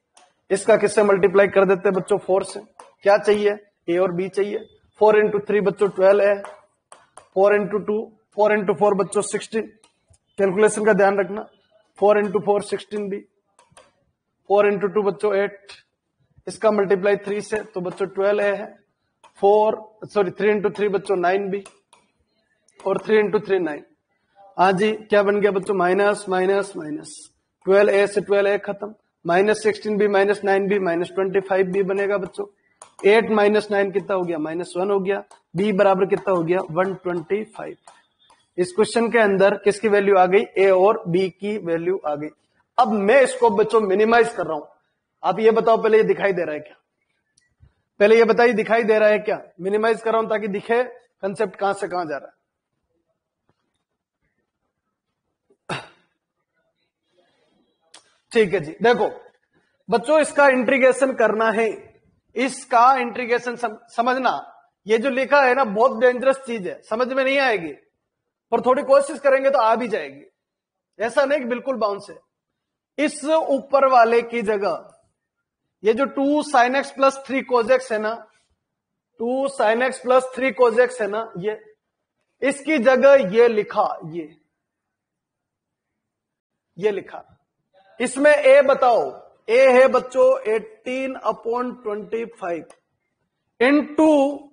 इसका किससे मल्टीप्लाई कर देते बच्चों? 4 से। क्या चाहिए? a और b चाहिए। 4 × 3 बच्चों 12 है, 4 × 2 4 × 4 बच्चों 16। कैलकुलेशन का ध्यान रखना, 4 × 4 16b, 4 × 2 बच्चों 8, इसका मल्टीप्लाई 3 से तो बच्चों 12a है, 3 × 3 बच्चों 9b और 3 × 3 9। हाँ जी, क्या बन गया बच्चों? माइनस माइनस माइनस, 12a से 12a खत्म, -16b -9b -25b बनेगा बच्चों। 8 - 9 कितना हो गया? -1 हो गया। b बराबर कितना हो गया? 125। इस क्वेश्चन के अंदर किसकी वैल्यू आ गई? a और b की वैल्यू आ गई। अब मैं इसको बच्चों मिनिमाइज कर रहा हूं। आप ये बताओ, पहले ये दिखाई दे रहा है क्या? पहले ये बताइए, दिखाई दे रहा है क्या? मिनिमाइज कर रहा हूं ताकि दिखे कंसेप्ट कहां से कहां जा रहा है। ठीक है जी, देखो बच्चों इसका इंटीग्रेशन करना है, इसका इंटीग्रेशन समझना। ये जो लिखा है ना बहुत डेंजरस चीज है, समझ में नहीं आएगी, पर थोड़ी कोशिश करेंगे तो आ भी जाएगी। ऐसा नहीं कि बिल्कुल बाउंस है। इस ऊपर वाले की जगह ये जो 2 sin x + 3 cos x है ना, 2 sin x + 3 cos x है ना, ये इसकी जगह ये लिखा, ये लिखा। इसमें a बताओ, a है बच्चों 18/25 इनटू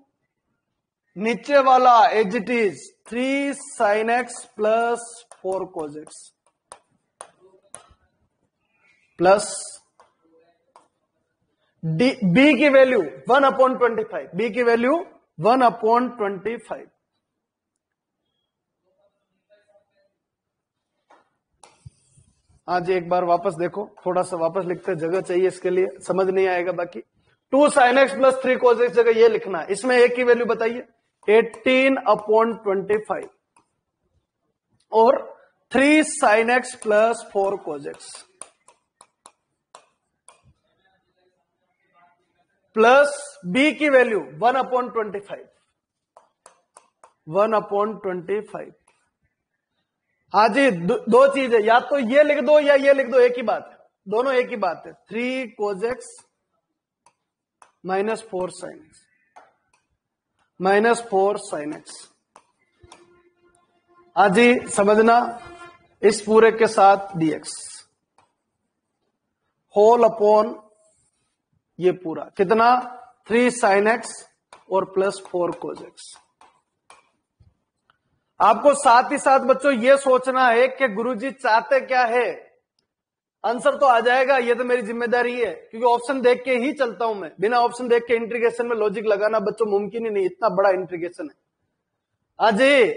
नीचे वाला as it is 3 sin x + 4 cos x plus b की वैल्यू 1/25, b की वैल्यू 1/25। आज एक बार वापस देखो, थोड़ा सा वापस लिखते, जगह चाहिए इसके लिए, समझ नहीं आएगा बाकी। 2 sin x + 3 cos x जगह ये लिखना है। इसमें a की वैल्यू बताइए 18/25 और 3 sin x + 4 cos x plus b की वैल्यू 1/25, 1/25। हाँ जी, दो चीज है, या तो ये लिख दो या ये लिख दो, एक ही बात है, दोनों एक ही बात है। 3 cos x - 4 sin x -4 sin x। हाँ जी, समझना, इस पूरे के साथ dx होल अपॉन ये पूरा कितना 3 sin x और प्लस 4 cos x। आपको साथ ही साथ बच्चों ये सोचना है कि गुरुजी चाहते क्या है। आंसर तो आ जाएगा, ये तो मेरी जिम्मेदारी है, क्योंकि ऑप्शन देख के ही चलता हूं मैं। बिना ऑप्शन देख के इंटीग्रेशन में लॉजिक लगाना बच्चों मुमकिन ही नहीं, इतना बड़ा इंटीग्रेशन है। हाँ जी,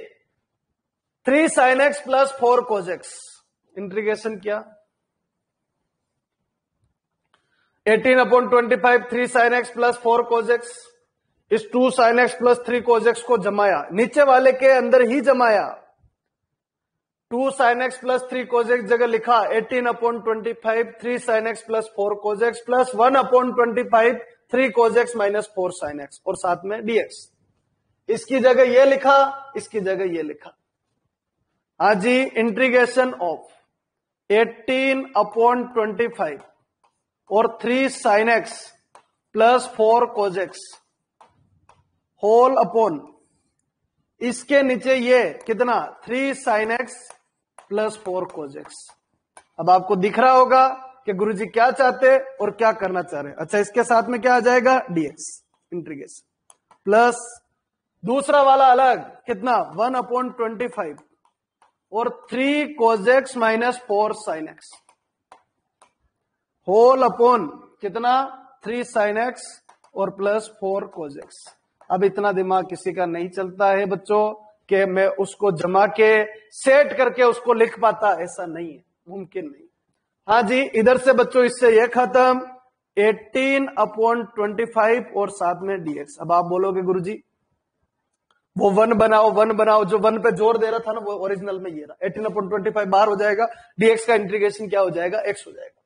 3 sin x plus 4 cos x integration किया, 18/25 3 sin x plus 4 cos x, इस 2 sin x plus 3 cos x को जमाया, नीचे वाले के अंदर ही जमाया, 2 sin x plus 3 cos x जगह लिखा 18/25 3 sin x plus 4 cos x plus 1/25 3 cos x minus 4 sin x और साथ में dx। इसकी जगह ये लिखा, इसकी जगह ये लिखा। आज ही इंटीग्रेशन ऑफ 18/25 और 3 sin x plus 4 cos x whole upon इसके नीचे ये कितना 3 sin x plus 4 cos x। अब आपको दिख रहा होगा कि गुरुजी क्या चाहते और क्या करना चाह रहे हैं। अच्छा, इसके साथ में क्या आ जाएगा dx इंटीग्रेशन प्लस दूसरा वाला अलग कितना 1/25 और 3 cos x minus 4 sin x whole upon कितना 3 sin x और प्लस 4 cos x। अब इतना दिमाग किसी का नहीं चलता है बच्चों कि मैं उसको जमा के सेट करके उसको लिख पाता, ऐसा नहीं है, मुमकिन नहीं। हाँ जी, इधर से बच्चों इससे ये खत्म 18/25 और साथ में dx। अब आप बोलोगे गुरुजी वो 1 बनाओ, जो 1 पे जोर दे रहा था ना वो ओरिजिनल में ये रहा, 18/25 बाहर हो जाएगा, dx का इंटीग्रेशन क्या हो जाएगा x हो जाएगा।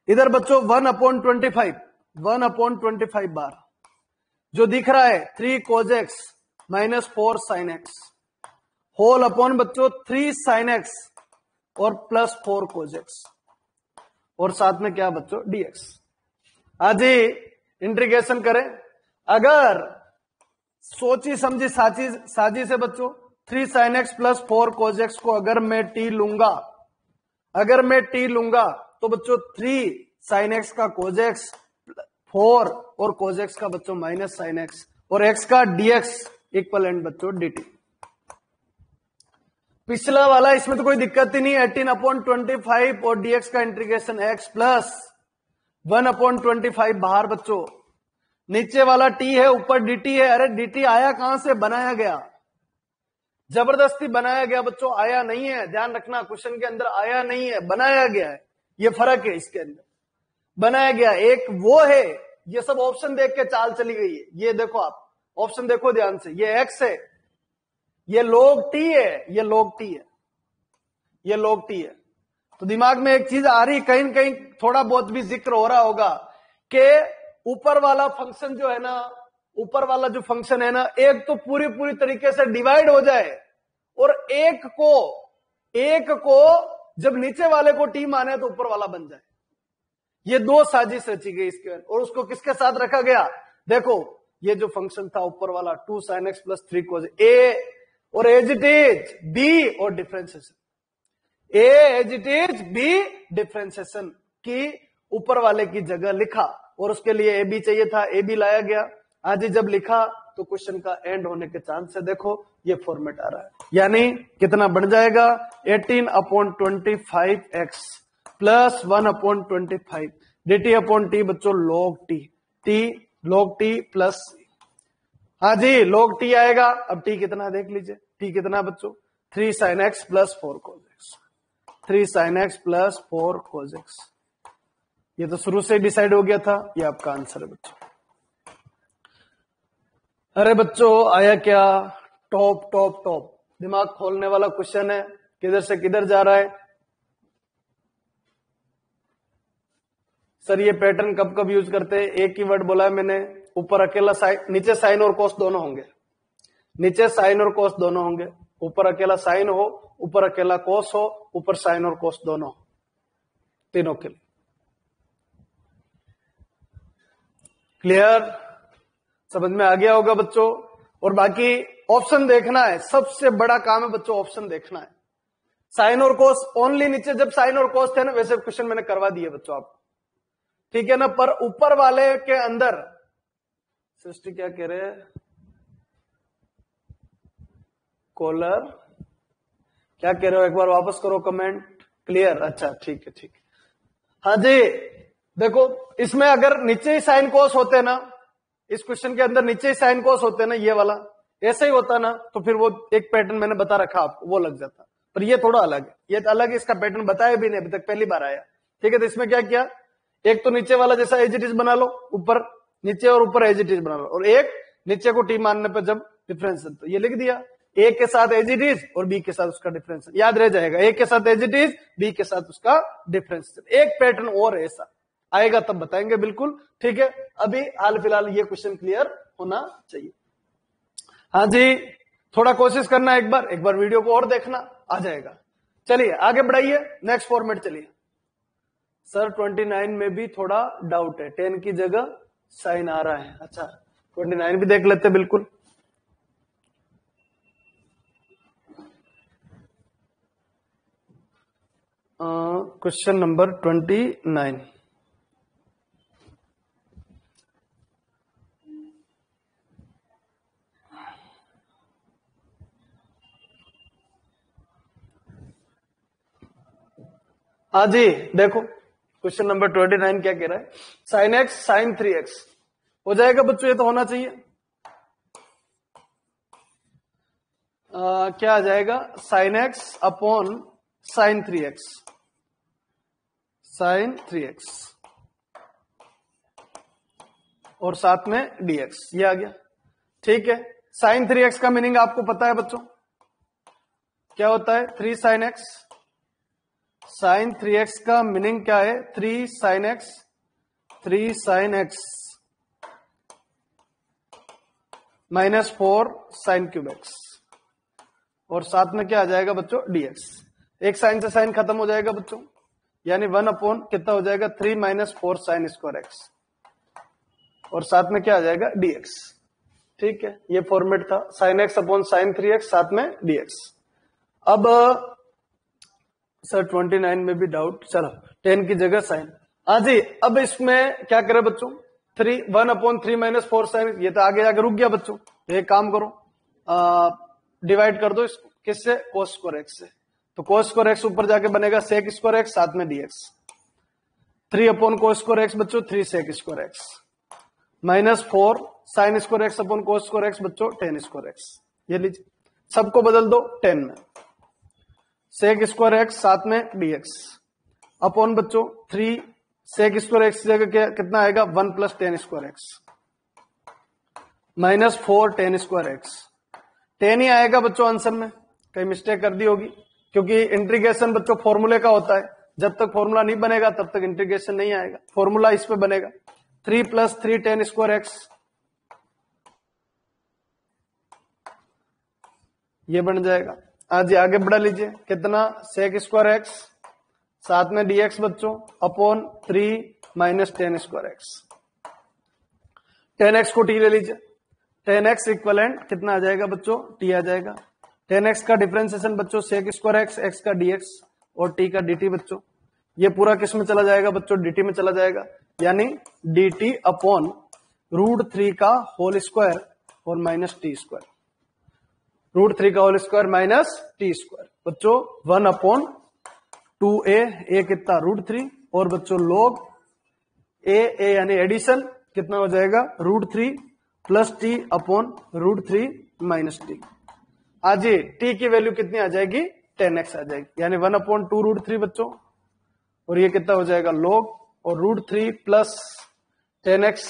इधर बच्चों 1/25 बार जो दिख रहा है 3 cos x minus 4 sin x whole upon बच्चों 3 sin x और प्लस 4 cos x और साथ में क्या बच्चों dx। आज ही इंटीग्रेशन करें, अगर सोची समझी साजी से बच्चों 3 sin x plus 4 cos x को अगर मैं t लूंगा तो बच्चों 3 sin x का cos x 4 और cos x का बच्चों माइनस sin x और x का dx इक्वलेंट बच्चों dt। पिछला वाला इसमें तो कोई दिक्कत ही नहीं, 18/25 और dx का इंटीग्रेशन x प्लस 1/25 बाहर बच्चों, नीचे वाला t है ऊपर dt है। अरे dt आया कहां से, बनाया गया, जबरदस्ती बनाया गया बच्चों, आया नहीं है, ध्यान रखना क्वेश्चन के अंदर आया नहीं है, बनाया गया है, ये फर्क है इसके अंदर, बनाया गया। एक वो है, ये सब ऑप्शन देख के चाल चली गई है, ये देखो आप ऑप्शन देखो ध्यान से, ये x है, ये log t है, ये log t है, ये log t है। तो दिमाग में एक चीज आ रही, कहीं न कहीं थोड़ा बहुत भी जिक्र हो रहा होगा कि ऊपर वाला फंक्शन जो है ना, ऊपर वाला जो फंक्शन है ना, एक तो पूरी तरीके से डिवाइड हो जाए और एक को जब नीचे वाले को t माने तो ऊपर वाला बन जाए। ये दो साजिश रची गई इसके, और उसको किसके साथ रखा गया, देखो ये जो फंक्शन था ऊपर वाला 2 sin x plus 3 cos a और एज इट इज b और differentiation, a as it is b differentiation की ऊपर वाले की जगह लिखा और उसके लिए ए बी चाहिए था, ए बी लाया गया। आज ही जब लिखा तो क्वेश्चन का एंड होने के चांस है, देखो ये फॉर्मेट आ रहा है, यानी कितना बन जाएगा 18/25x plus 1/25 dt upon T बच्चों log t प्लस, हाँ जी log t आएगा। अब t कितना देख लीजिए, t कितना बच्चों 3 sin x plus 4 cos x, 3 sin x plus 4 cos x, ये तो शुरू से डिसाइड हो गया था, ये आपका आंसर है बच्चों। अरे बच्चों आया क्या, टॉप दिमाग खोलने वाला क्वेश्चन है, किधर से किधर जा रहा है। सर ये पैटर्न कब कब यूज करते हैं, एक ही वर्ड बोला है मैंने, ऊपर अकेला साइन, नीचे साइन और कोस दोनों होंगे, नीचे साइन और कोस दोनों होंगे, ऊपर अकेला साइन हो, ऊपर अकेला कोस हो, ऊपर साइन और कोस दोनों हो, तीनों के लिए। क्लियर, समझ में आ गया होगा बच्चों। और बाकी ऑप्शन देखना है, सबसे बड़ा काम है बच्चों ऑप्शन देखना है। साइन और कोस ओनली नीचे जब साइन और कोस थे ना, वैसे क्वेश्चन मैंने करवा दिए बच्चों आपको, ठीक है ना। पर ऊपर वाले के अंदर सृष्टि क्या कह रहे हैं, कॉलर क्या कह रहे हो, एक बार वापस करो कमेंट। क्लियर, अच्छा ठीक है। हाँ जी देखो, इसमें अगर नीचे ही साइन कोस होते ना, इस क्वेश्चन के अंदर नीचे ही साइन कोस होते ना, ये वाला ऐसा ही होता ना तो फिर वो एक पैटर्न मैंने बता रखा आपको, वो लग जाता। पर ये थोड़ा अलग है, ये अलग है, इसका पैटर्न बताया भी नहीं अभी तक, पहली बार आया। ठीक है, तो इसमें क्या किया, एक तो नीचे वाला जैसा एज इट इज बना लो, ऊपर नीचे और ऊपर एज इट इज बना लो, और एक नीचे को टी मानने पर जब डिफरेंस तो ये लिख दिया, ए के साथ एज इट इज और बी के साथ उसका डिफरेंस याद रह जाएगा, ए के साथ एज इट इज, बी के साथ उसका डिफरेंस। एक पैटर्न और ऐसा आएगा तब बताएंगे बिल्कुल। ठीक है, अभी हाल फिलहाल ये क्वेश्चन क्लियर होना चाहिए। हाँ जी, थोड़ा कोशिश करना, एक बार वीडियो को और देखना, आ जाएगा। चलिए आगे बढ़ाइए, नेक्स्ट फॉर्मेट चलिए। सर 29 में भी थोड़ा डाउट है, 10 की जगह साइन आ रहा है। अच्छा 29 भी देख लेते बिल्कुल। Question number 29। हाँ जी देखो, क्वेश्चन नंबर 29 क्या कह रहा है, साइन एक्स साइन 3x हो जाएगा बच्चों, ये तो होना चाहिए। क्या आ जाएगा, sine x upon sine 3x, sine 3x और साथ में dx, ये आ गया। ठीक है, साइन 3x का मीनिंग आपको पता है बच्चों, क्या होता है, 3 साइन x। साइन 3x का मीनिंग क्या है, 3 sine x, 3 sine x minus 4 sine cube x, और साथ में क्या आ जाएगा बच्चों, dx। एक साइन से साइन खत्म हो जाएगा बच्चों, यानी 1 अपॉन कितना हो जाएगा, 3 माइनस 4 साइन स्क्वायर x, और साथ में क्या आ जाएगा, dx। ठीक है, ये फॉर्मेट था, sign x upon sine 3x साथ में dx। अब सर 29 में भी डाउट, चलो 10 की जगह साइन। हाँ जी, अब इसमें क्या करें बच्चों, 1 अपॉन 3 माइनस 4 साइन, ये तो आगे जाकर रुक गया बच्चों। एक काम करो, डिवाइड कर दो इसको किससे, कोस स्क्वायर एक्स से। तो कोस स्क्वायर एक्स ऊपर जाके बनेगा सेक स्क्वायर एक्स साथ में dx। 3 upon cos square x बच्चों 3 sec square x, minus 4 sine square x upon cos square x बच्चों 10 स्क्वायर एक्स। ये लीजिए, सबको बदल दो 10 में, सेक स्क्वायर एक्स साथ में dx अपॉन बच्चों 3 सेक स्क्वायर एक्स की जगह कितना आएगा, 1 plus 10 square x minus 4 10 square x. 10 ही आएगा बच्चों आंसर में, कहीं मिस्टेक कर दी होगी, क्योंकि इंटीग्रेशन बच्चों फॉर्मूले का होता है, जब तक फॉर्मूला नहीं बनेगा तब तक इंटीग्रेशन नहीं आएगा, फॉर्मूला इस पे बनेगा। 3 प्लस 3 10 स्क्वायर एक्स, ये बन जाएगा। आज आगे बढ़ा लीजिए, कितना, सेक स्क्वायर एक्स साथ में dx बच्चों upon 3 minus 10 square x. 10x को t ले लीजिए, 10x इक्वलेंट कितना आ जाएगा बच्चों, t आ जाएगा। 10x का डिफरेंशिएशन बच्चों सेक स्क्वायर एक्स, x का dx और t का dt बच्चों, ये पूरा किस में चला जाएगा बच्चों, dt में चला जाएगा, यानी dt अपॉन √3 का होल स्क्वायर और माइनस t स्क्वायर, √3 का whole square minus t square बच्चों 1 अपॉन 2a, a कितना √3, और बच्चों log a यानी एडिशन कितना हो जाएगा, √3 plus t upon √3 minus t। आज ये t की वैल्यू कितनी आ जाएगी, 10x आ जाएगी, यानी 1 अपॉन 2 √3 बच्चों, और ये कितना हो जाएगा log और √3 plus 10x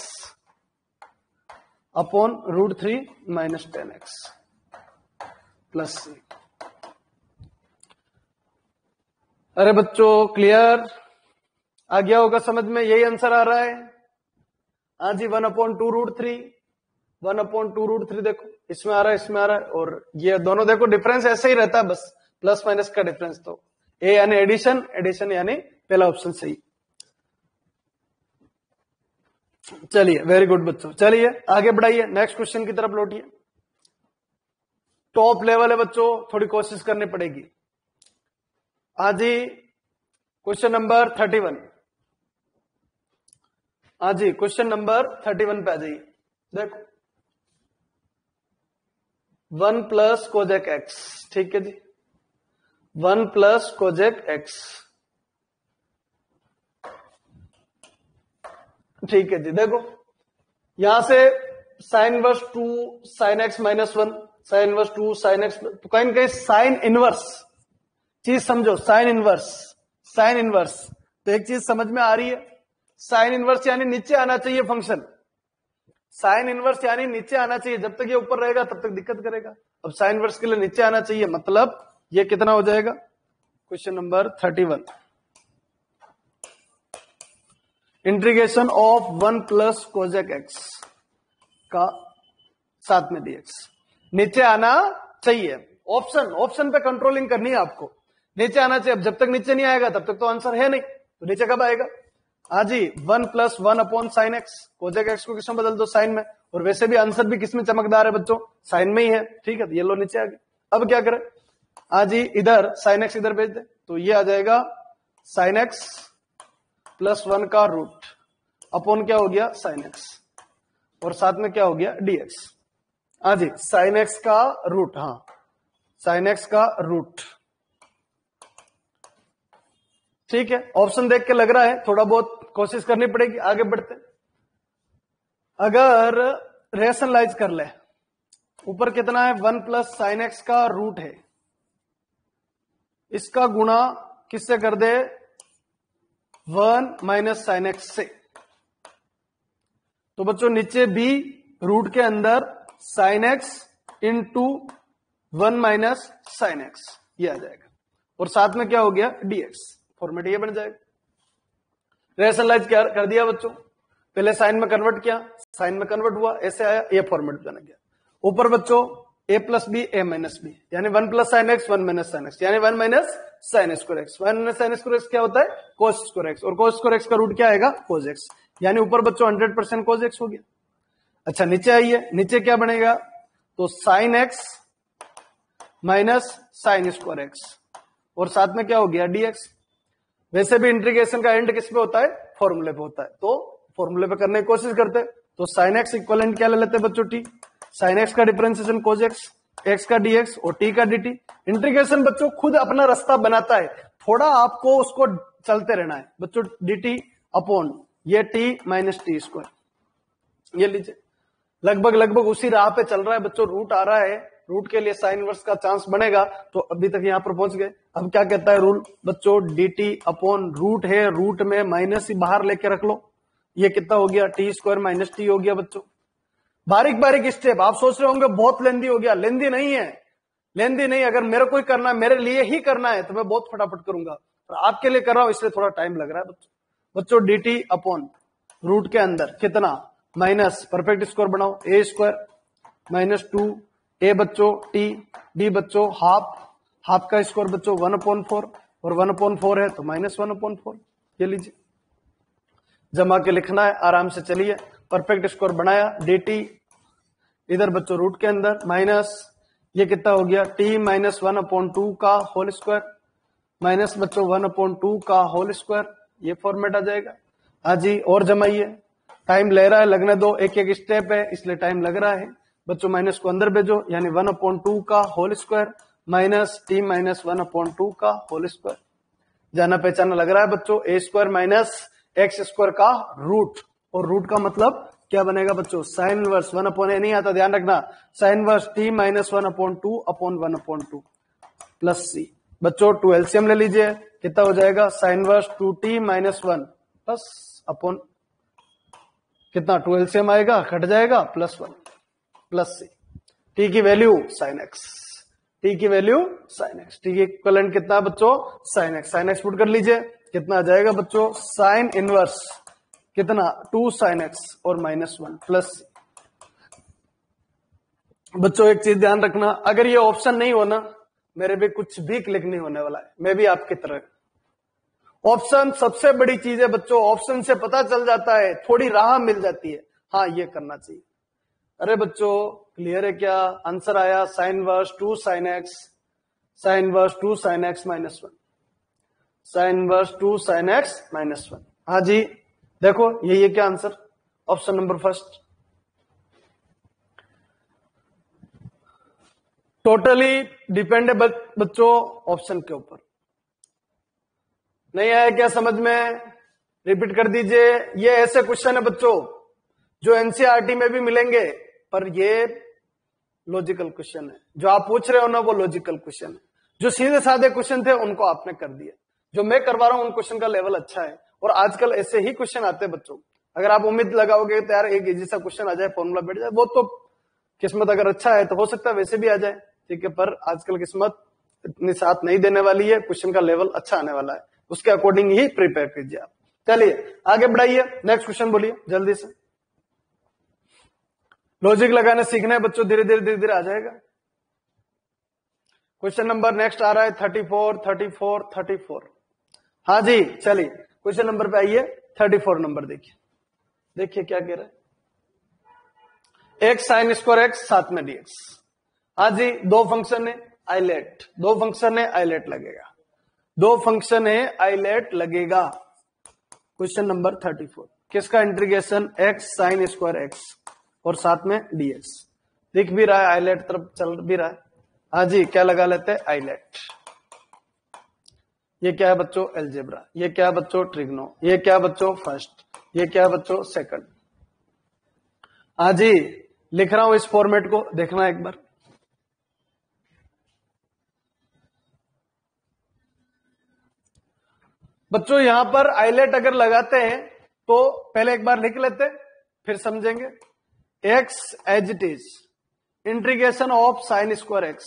upon √3 minus 10x plus c। अरे बच्चों क्लियर आ गया होगा समझ में, यही आंसर आ रहा है। हाँ जी, 1 अपॉन 2 √3, 1 अपॉन 2 √3 देखो, इसमें आ रहा है, इसमें आ रहा है, और ये दोनों देखो डिफरेंस ऐसे ही रहता है, बस प्लस माइनस का डिफरेंस। तो ए यानी एडिशन, एडिशन यानी पहला ऑप्शन सही। चलिए वेरी गुड बच्चों, चलिए आगे बढ़ाइए, नेक्स्ट क्वेश्चन की तरफ लौटिए। टॉप लेवल है बच्चों, थोड़ी कोशिश करनी पड़ेगी। हाँ जी, क्वेश्चन नंबर 31। हाँ जी, क्वेश्चन नंबर 31 पे आ जाइए। देखो 1 प्लस कोजेक एक्स, ठीक है जी, 1 प्लस कोजेक एक्स, ठीक है जी। देखो यहां से sine inverse 2 sine x minus 1, sine inverse 2 sine x, तो कहीं ना कहीं साइन इनवर्स चीज समझो, साइन इनवर्स, साइन इनवर्स, तो एक चीज समझ में आ रही है, साइन इनवर्स यानी नीचे आना चाहिए फंक्शन, साइन इनवर्स यानी नीचे आना चाहिए, जब तक ये ऊपर रहेगा तब तक दिक्कत करेगा। अब साइन इनवर्स के लिए नीचे आना चाहिए, मतलब ये कितना हो जाएगा, question number 31, integration of 1 plus Kozak x का साथ में dx, नीचे आना चाहिए, ऑप्शन पे कंट्रोलिंग करनी है आपको, नीचे आना चाहिए। अब जब तक नीचे नहीं आएगा तब तक तो आंसर है नहीं, तो नीचे कब आएगा, हाँ जी 1 plus 1 upon sine x, Kozak x को किसमें बदल दो, साइन में, और वैसे भी आंसर भी किसमें चमकदार है बच्चों, साइन में ही है, ठीक है, तो ये लो नीचे आ गया। अब क्या करें, हाँ जी इधर साइन एक्स इधर भेज दे, तो ये आ जाएगा साइन एक्स प्लस 1 का रूट अपॉन क्या हो गया साइन एक्स, और साथ में क्या हो गया dx, हाँ जी साइन एक्स का रूट, हाँ साइन एक्स का रूट, ठीक है। ऑप्शन देख के लग रहा है थोड़ा बहुत कोशिश करनी पड़ेगी, आगे बढ़ते। अगर रेशनलाइज कर ले, ऊपर कितना है 1 प्लस साइन एक्स का रूट है, इसका गुणा किससे कर दे, 1 माइनस साइन एक्स से, तो बच्चों नीचे भी रूट के अंदर sine x into 1 minus sine x, ये आ जाएगा, और साथ में क्या हो गया dx, फॉर्मेट ये बन जाएगा। रेशनलाइज क्या कर दिया बच्चों, पहले साइन में कन्वर्ट किया, साइन में कन्वर्ट हुआ, ऐसे आया, ये फॉर्मेट बन गया। ऊपर बच्चों a plus b a minus b, यानी 1 plus sine x 1 minus sine x, यानी 1 minus sine square x, 1 minus sine square x क्या होता है कोस स्क्वायर एक्स, और कोस स्क्वायर एक्स का रूट क्या आएगा कोस एक्स, यानी ऊपर बच्चों 100% कोस एक्स हो गया। अच्छा नीचे आइए, नीचे क्या बनेगा, तो sine x minus sine square x, और साथ में क्या हो गया dx। वैसे भी इंटीग्रेशन का एंड किस पे होता है, फॉर्मूले पे होता है, तो फॉर्मूले पे करने की कोशिश करते, तो साइन एक्स इक्वलेंट क्या ले लेते हैं बच्चों t, साइन एक्स का डिफरेंशिएशन कोस एक्स, एक्स का dx और t का dt। इंटीग्रेशन बच्चों खुद अपना रास्ता बनाता है, थोड़ा आपको उसको चलते रहना है बच्चों, dt अपॉन ये t माइनस टी स्क्वायर, ये लीजिए लगभग उसी राह पे चल रहा है बच्चों, रूट आ रहा है, रूट के लिए साइन इनवर्स का चांस बनेगा, तो अभी तक यहां पर पहुंच गए। अब क्या कहता है रूल बच्चों, dt अपॉन रूट है, रूट में माइनस ही बाहर लेके रख लो, ये कितना हो गया टी स्क्वायर माइनस टी हो गया बच्चों। बारीक बारीक स्टेप, आप सोच रहे होंगे बहुत लेंदी हो गया, लेंदी नहीं है, लेंदी नहीं, अगर मेरे को ही करना है, मेरे लिए ही करना है तो मैं बहुत फटाफट करूंगा, और आपके लिए कर रहा हूं इसलिए थोड़ा टाइम लग रहा है बच्चों। dt अपॉन रूट के अंदर कितना माइनस, परफेक्ट स्क्वायर बनाओ, ए स्क्वायर माइनस 2 ए बच्चों टी, डी बच्चों हाफ का स्क्वायर बच्चों 1/4, और 1/4 है तो माइनस 1/4, ये लीजिए जमा के लिखना है आराम से। चलिए परफेक्ट स्क्वायर बनाया, dt इधर बच्चों रूट के अंदर माइनस, ये कितना हो गया t माइनस 1/2 का होल स्क्वायर, माइनस बच्चों 1/2 का होल स्क्वायर, ये फॉर्मेट आ जाएगा। हाँ जी और जमाइए, टाइम ले रहा है, लगने दो, एक एक स्टेप है इसलिए टाइम लग रहा है बच्चों। माइनस को अंदर भेजो, यानी 1/2 का whole square minus t minus 1/2 का होल स्क्वायर, जाना पहचाना लग रहा है बच्चों, ए स्क्वायर माइनस एक्स स्क्वायर का रूट, और रूट का मतलब क्या बनेगा बच्चों, साइन इनवर्स 1/a नहीं आता, ध्यान रखना, sine inverse t minus 1/2 upon 1/2 plus c बच्चों। 2 एलसीएम ले लीजिए, कितना हो जाएगा sine inverse 2t minus 1 plus upon कितना 2 एलसीएम आएगा, कट जाएगा प्लस 1 प्लस c, t की वैल्यू साइन एक्स, t की वैल्यू साइन एक्स, t की इक्विवेलेंट कितना बच्चों sine x, sine x put कर लीजिए, कितना आ जाएगा बच्चों साइन इनवर्स कितना 2 साइन एक्स और माइनस 1 प्लस c। बच्चों एक चीज ध्यान रखना, अगर ये ऑप्शन नहीं होना मेरे भी कुछ भी क्लिक नहीं होने वाला है, मैं भी आपकी तरह। ऑप्शन सबसे बड़ी चीज है बच्चों, ऑप्शन से पता चल जाता है, थोड़ी राह मिल जाती है, हाँ ये करना चाहिए। अरे बच्चों क्लियर है क्या, आंसर आया sine inverse 2 sine x, sine inverse 2 sine x minus 1, sine inverse 2 sine x minus 1। हाँ जी देखो यही है क्या answer, option number first. Totally dependable बच्चों ऑप्शन के ऊपर। नहीं आया क्या समझ में, रिपीट कर दीजिए। ये ऐसे क्वेश्चन है बच्चों जो एनसीईआरटी में भी मिलेंगे, पर ये लॉजिकल क्वेश्चन है, जो आप पूछ रहे हो ना वो लॉजिकल क्वेश्चन है। जो सीधे साधे क्वेश्चन थे उनको आपने कर दिया, जो मैं करवा रहा हूं उन क्वेश्चन का लेवल अच्छा है। और आजकल ऐसे ही क्वेश्चन आते हैं बच्चों, अगर आप उम्मीद लगाओगे तो यार एक इजी सा क्वेश्चन आ जाए, फॉर्मूला बैठ जाए, वो तो किस्मत अगर अच्छा है तो हो सकता है वैसे भी आ जाए, ठीक है। पर आजकल किस्मत इतनी साथ नहीं देने वाली है, क्वेश्चन का लेवल अच्छा आने वाला है, उसके अकॉर्डिंग ही प्रिपेयर कीजिए आप। चलिए आगे बढ़ाइए, नेक्स्ट क्वेश्चन बोलिए जल्दी से। लॉजिक लगाने सीखना है बच्चों, धीरे धीरे धीरे धीरे आ जाएगा। क्वेश्चन नंबर नेक्स्ट आ रहा है 34। हाँ जी चलिए क्वेश्चन नंबर पे आइए, 34 नंबर देखिए। देखिए क्या कह रहा है, एक्स साइन स्क्वायर एक्स साथ में डीएक्स। हाँ जी, दो फंक्शन है आइलेट, दो फंक्शन है आइलेट लगेगा, दो फंक्शन है आइलेट लगेगा। क्वेश्चन नंबर 34, किसका integration x sign square x और साथ में डीएक्स। दिख भी रहा है, आइलेट तरफ चल भी रहा है। हाँ जी, क्या लगा लेते हैं, आइलेट। ये क्या है बच्चों, एल्जेब्रा। ये क्या है बच्चों, ट्रिग्नो। ये क्या है बच्चों, फर्स्ट। ये क्या है बच्चों, सेकंड। हाँ जी, लिख रहा हूं इस फॉर्मेट को, देखना एक बार। बच्चों यहां पर आइलेट अगर लगाते हैं तो पहले एक बार लिख लेते हैं, फिर समझेंगे। X as it is, integration of sine square x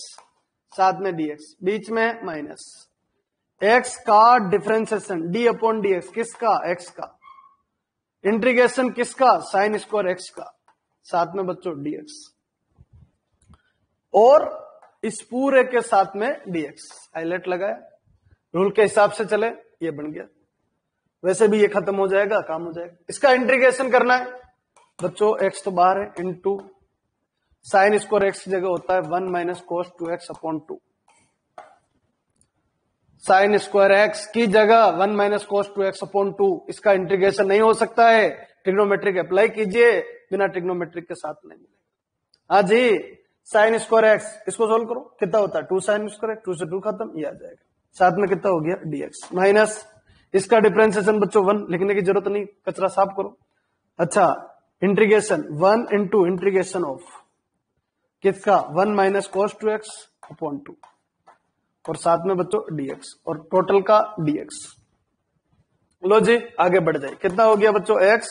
साथ में डीएक्स, बीच में माइनस। एक्स का डिफरेंशिएशन डी अपॉन डीएक्स, किसका, एक्स का। इंटीग्रेशन किसका, साइन स्क्वायर एक्स का, साथ में बच्चों डीएक्स। और इस पूरे के साथ में डीएक्स, आइलेट लगाया, रूल के हिसाब से चले, ये बन गया। वैसे भी ये खत्म हो जाएगा, काम हो जाएगा। इसका इंटीग्रेशन करना है बच्चों, एक्स तो बाहर है, इनटू साइन स्क्वायर एक्स की जगह होता है 1 minus cos 2x upon 2। Sign square x की जगह 1 माइनस कोस 2x अपॉन 2। इसका इंटीग्रेशन नहीं हो सकता है, ट्रिग्नोमेट्रिक अप्लाई कीजिए, बिना ट्रिग्नोमेट्रिक के साथ नहीं मिलेगा। हाँ जी, साइन स्क्वायर एक्स, इसको सोल्व करो, कितना होता है 2 साइन स्क्वायर एक्स, 2 से 2 खत्म, ये आ जाएगा। साथ में कितना हो गया, dx माइनस इसका डिफरेंशिएशन बच्चों 1, लिखने की जरूरत नहीं, कचरा साफ करो। अच्छा, इंटीग्रेशन 1 इंटू इंटीग्रेशन ऑफ किसका, 1 माइनस कोस 2x अपॉन 2, और साथ में बच्चों dx, और टोटल का dx। लो जी आगे बढ़ जाए, कितना हो गया बच्चों, x,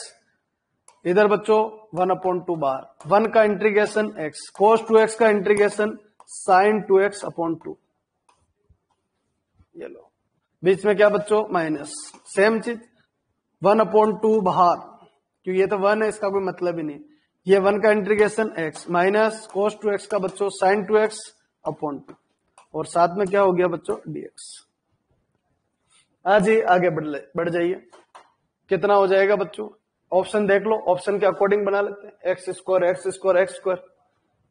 इधर बच्चों 1 अपॉन 2 बाहर, 1 का इंटीग्रेशन x, कोस 2x का इंटीग्रेशन साइन 2x अपॉन 2, ये लो, बीच में क्या बच्चों, माइनस। सेम चीज 1 अपॉन 2 बाहर, क्योंकि ये तो 1 है, इसका कोई मतलब ही नहीं। ये 1 का integration x minus cos 2x का बच्चों साइन 2x अपॉन 2, और साथ में क्या हो गया बच्चों, dx। हाँ जी आगे बढ़ जाइए, कितना हो जाएगा बच्चों, ऑप्शन देख लो, ऑप्शन के अकॉर्डिंग बना लेते हैं। X square x square x square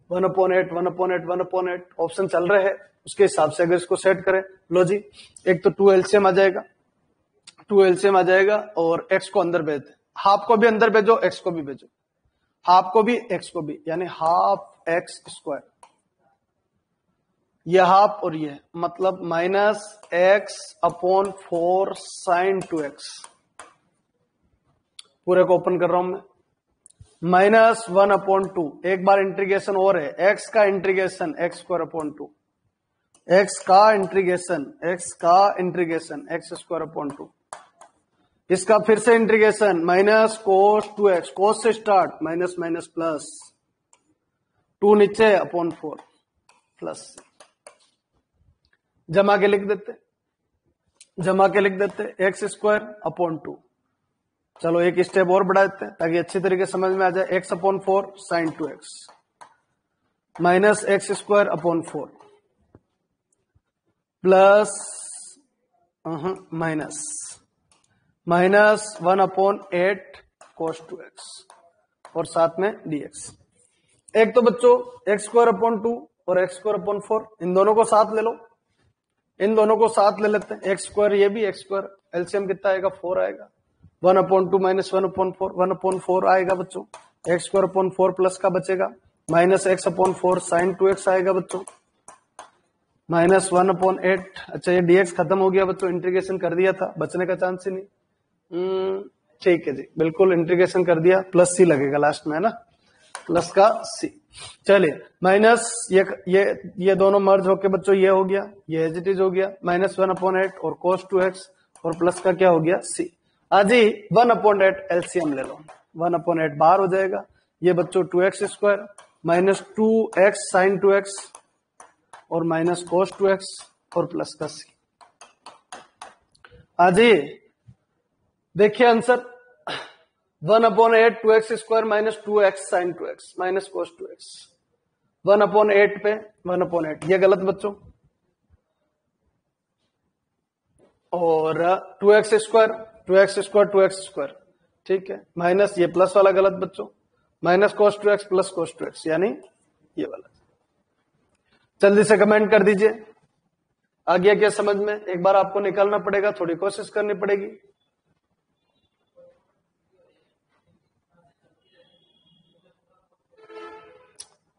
1 upon 8 1 upon 8 1 upon 8, option चल रहे हैं, उसके हिसाब से अगर इसको सेट करें, लो जी, एक तो 2 एलसीएम आ जाएगा, 2 एलसीएम आ जाएगा, और x को अंदर भेज दे, हाफ को भी अंदर भेजो, x को भी भेजो, हाफ को भी x को भी, यानी हाफ एक्स स्क्वायर, ये हाफ और ये, मतलब minus x upon 4 sine 2x। पूरे को ओपन कर रहा हूं मैं, माइनस 1 अपॉन 2, एक बार इंटीग्रेशन और है, x का integration x square upon 2, x का इंटीग्रेशन एक्स स्क्वायर अपॉन 2, इसका फिर से इंटीग्रेशन माइनस कोस 2x, कोस से स्टार्ट, माइनस माइनस प्लस, 2 नीचे अपॉन 4 प्लस, जमा के लिख देते एक्स स्क्वायर अपॉन 2। चलो एक स्टेप और बढ़ा देते हैं ताकि अच्छी तरीके समझ में आ जाए। x upon 4 sine 2x minus x square upon 4 plus minus 1 upon 8 cos 2x, और साथ में dx। एक तो बच्चों एक्स स्क्वायर अपॉन 2 और एक्स स्क्वायर अपॉन 4, इन दोनों को साथ ले लो, इन दोनों को साथ ले लेते हैं, एक्स स्क्वायर ये भी एक्स स्क्वायर, एलसीएम कितना आएगा, 4 आएगा। 1 अपॉन 2 माइनस 1 अपॉन 4, 1 अपॉन 4 आएगा बच्चों, एक्स स्क्वायर अपॉन 4 प्लस का बचेगा, minus x upon 4 sine 2x आएगा बच्चों, माइनस 1 अपॉन 8। अच्छा ये dx खत्म हो गया बच्चों, इंटीग्रेशन कर दिया था, बचने का चांस ही नहीं। ठीक है जी, बिल्कुल इंटीग्रेशन कर दिया, प्लस सी लगेगा लास्ट में, है ना। प्लस का सी। चलिए माइनस ये दोनों मर्ज होके बच्चों ये हो गया, ये एज इट इज हो गया, -1/8 और cos 2x और प्लस का क्या हो गया सी। आज ही 1/8 एलसीएम ले लो, 1/8 बाहर हो जाएगा, ये बच्चों 2x² -2x sin 2x और -cos 2x और प्लस का सी। आज ही देखिए answer 1/8 2x² -2x sin 2x -cos 2x 1/8 पे 1/8 ये गलत बच्चों, और 2x² ठीक है, माइनस ये प्लस वाला गलत बच्चों, -cos 2x + cos 2x यानी ये वाला। जल्दी से कमेंट कर दीजिए आ गया क्या समझ में। एक बार आपको निकालना पड़ेगा, थोड़ी कोशिश करनी पड़ेगी।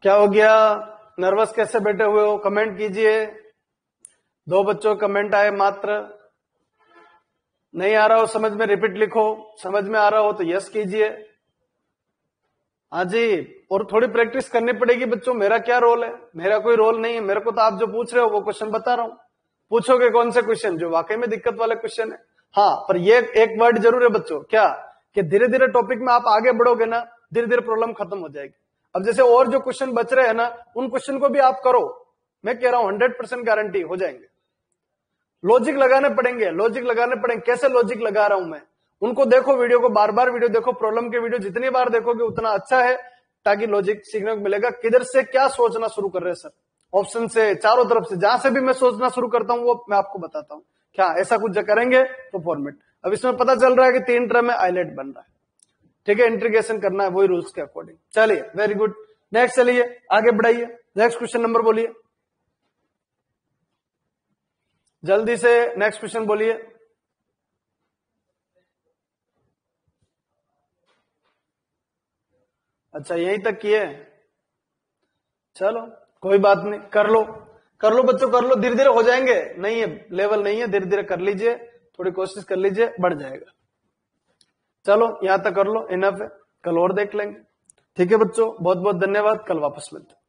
क्या हो गया, नर्वस कैसे बैठे हुए हो, कमेंट कीजिए। 2 बच्चों कमेंट आए मात्र। नहीं आ रहा हो समझ में रिपीट लिखो, समझ में आ रहा हो तो यस कीजिए। हाँ जी, और थोड़ी प्रैक्टिस करनी पड़ेगी बच्चों। मेरा क्या रोल है, मेरा कोई रोल नहीं है, मेरे को तो आप जो पूछ रहे हो वो क्वेश्चन बता रहा हूं। पूछोगे कौन से क्वेश्चन जो वाकई में दिक्कत वाले क्वेश्चन है। हाँ, पर ये एक वर्ड जरूर है बच्चों, क्या कि धीरे धीरे टॉपिक में आप आगे बढ़ोगे ना, धीरे धीरे प्रॉब्लम खत्म हो जाएगी। अब जैसे और जो क्वेश्चन बच रहे हैं ना, उन क्वेश्चन को भी आप करो, मैं कह रहा हूं 100% गारंटी हो जाएंगे। लॉजिक लगाने पड़ेंगे। कैसे लॉजिक लगा रहा हूं मैं, उनको देखो, वीडियो को बार बार वीडियो देखो, प्रॉब्लम के वीडियो जितनी बार देखोगे उतना अच्छा है, ताकि लॉजिक सीखने को मिलेगा। किधर से क्या सोचना शुरू कर रहे हैं सर, ऑप्शन से, चारों तरफ से, जहां से भी मैं सोचना शुरू करता हूं वो मैं आपको बताता हूं। क्या ऐसा कुछ करेंगे तो फॉर्मेट। अब इसमें पता चल रहा है कि 3 टर्म में आइलेट बन रहा है, ठीक है, इंटीग्रेशन करना है वही रूल्स के अकॉर्डिंग। चलिए वेरी गुड, नेक्स्ट चलिए आगे बढ़ाइए, नेक्स्ट क्वेश्चन नंबर बोलिए जल्दी से, नेक्स्ट क्वेश्चन बोलिए। अच्छा यहीं तक किए, चलो कोई बात नहीं, कर लो बच्चों, कर लो, धीरे धीरे हो जाएंगे। नहीं है लेवल नहीं है, धीरे धीरे कर लीजिए, थोड़ी कोशिश कर लीजिए, बढ़ जाएगा। चलो यहां तक कर लो, इनफ है, कल और देख लेंगे। ठीक है बच्चों, बहुत बहुत धन्यवाद, कल वापस मिलते हैं।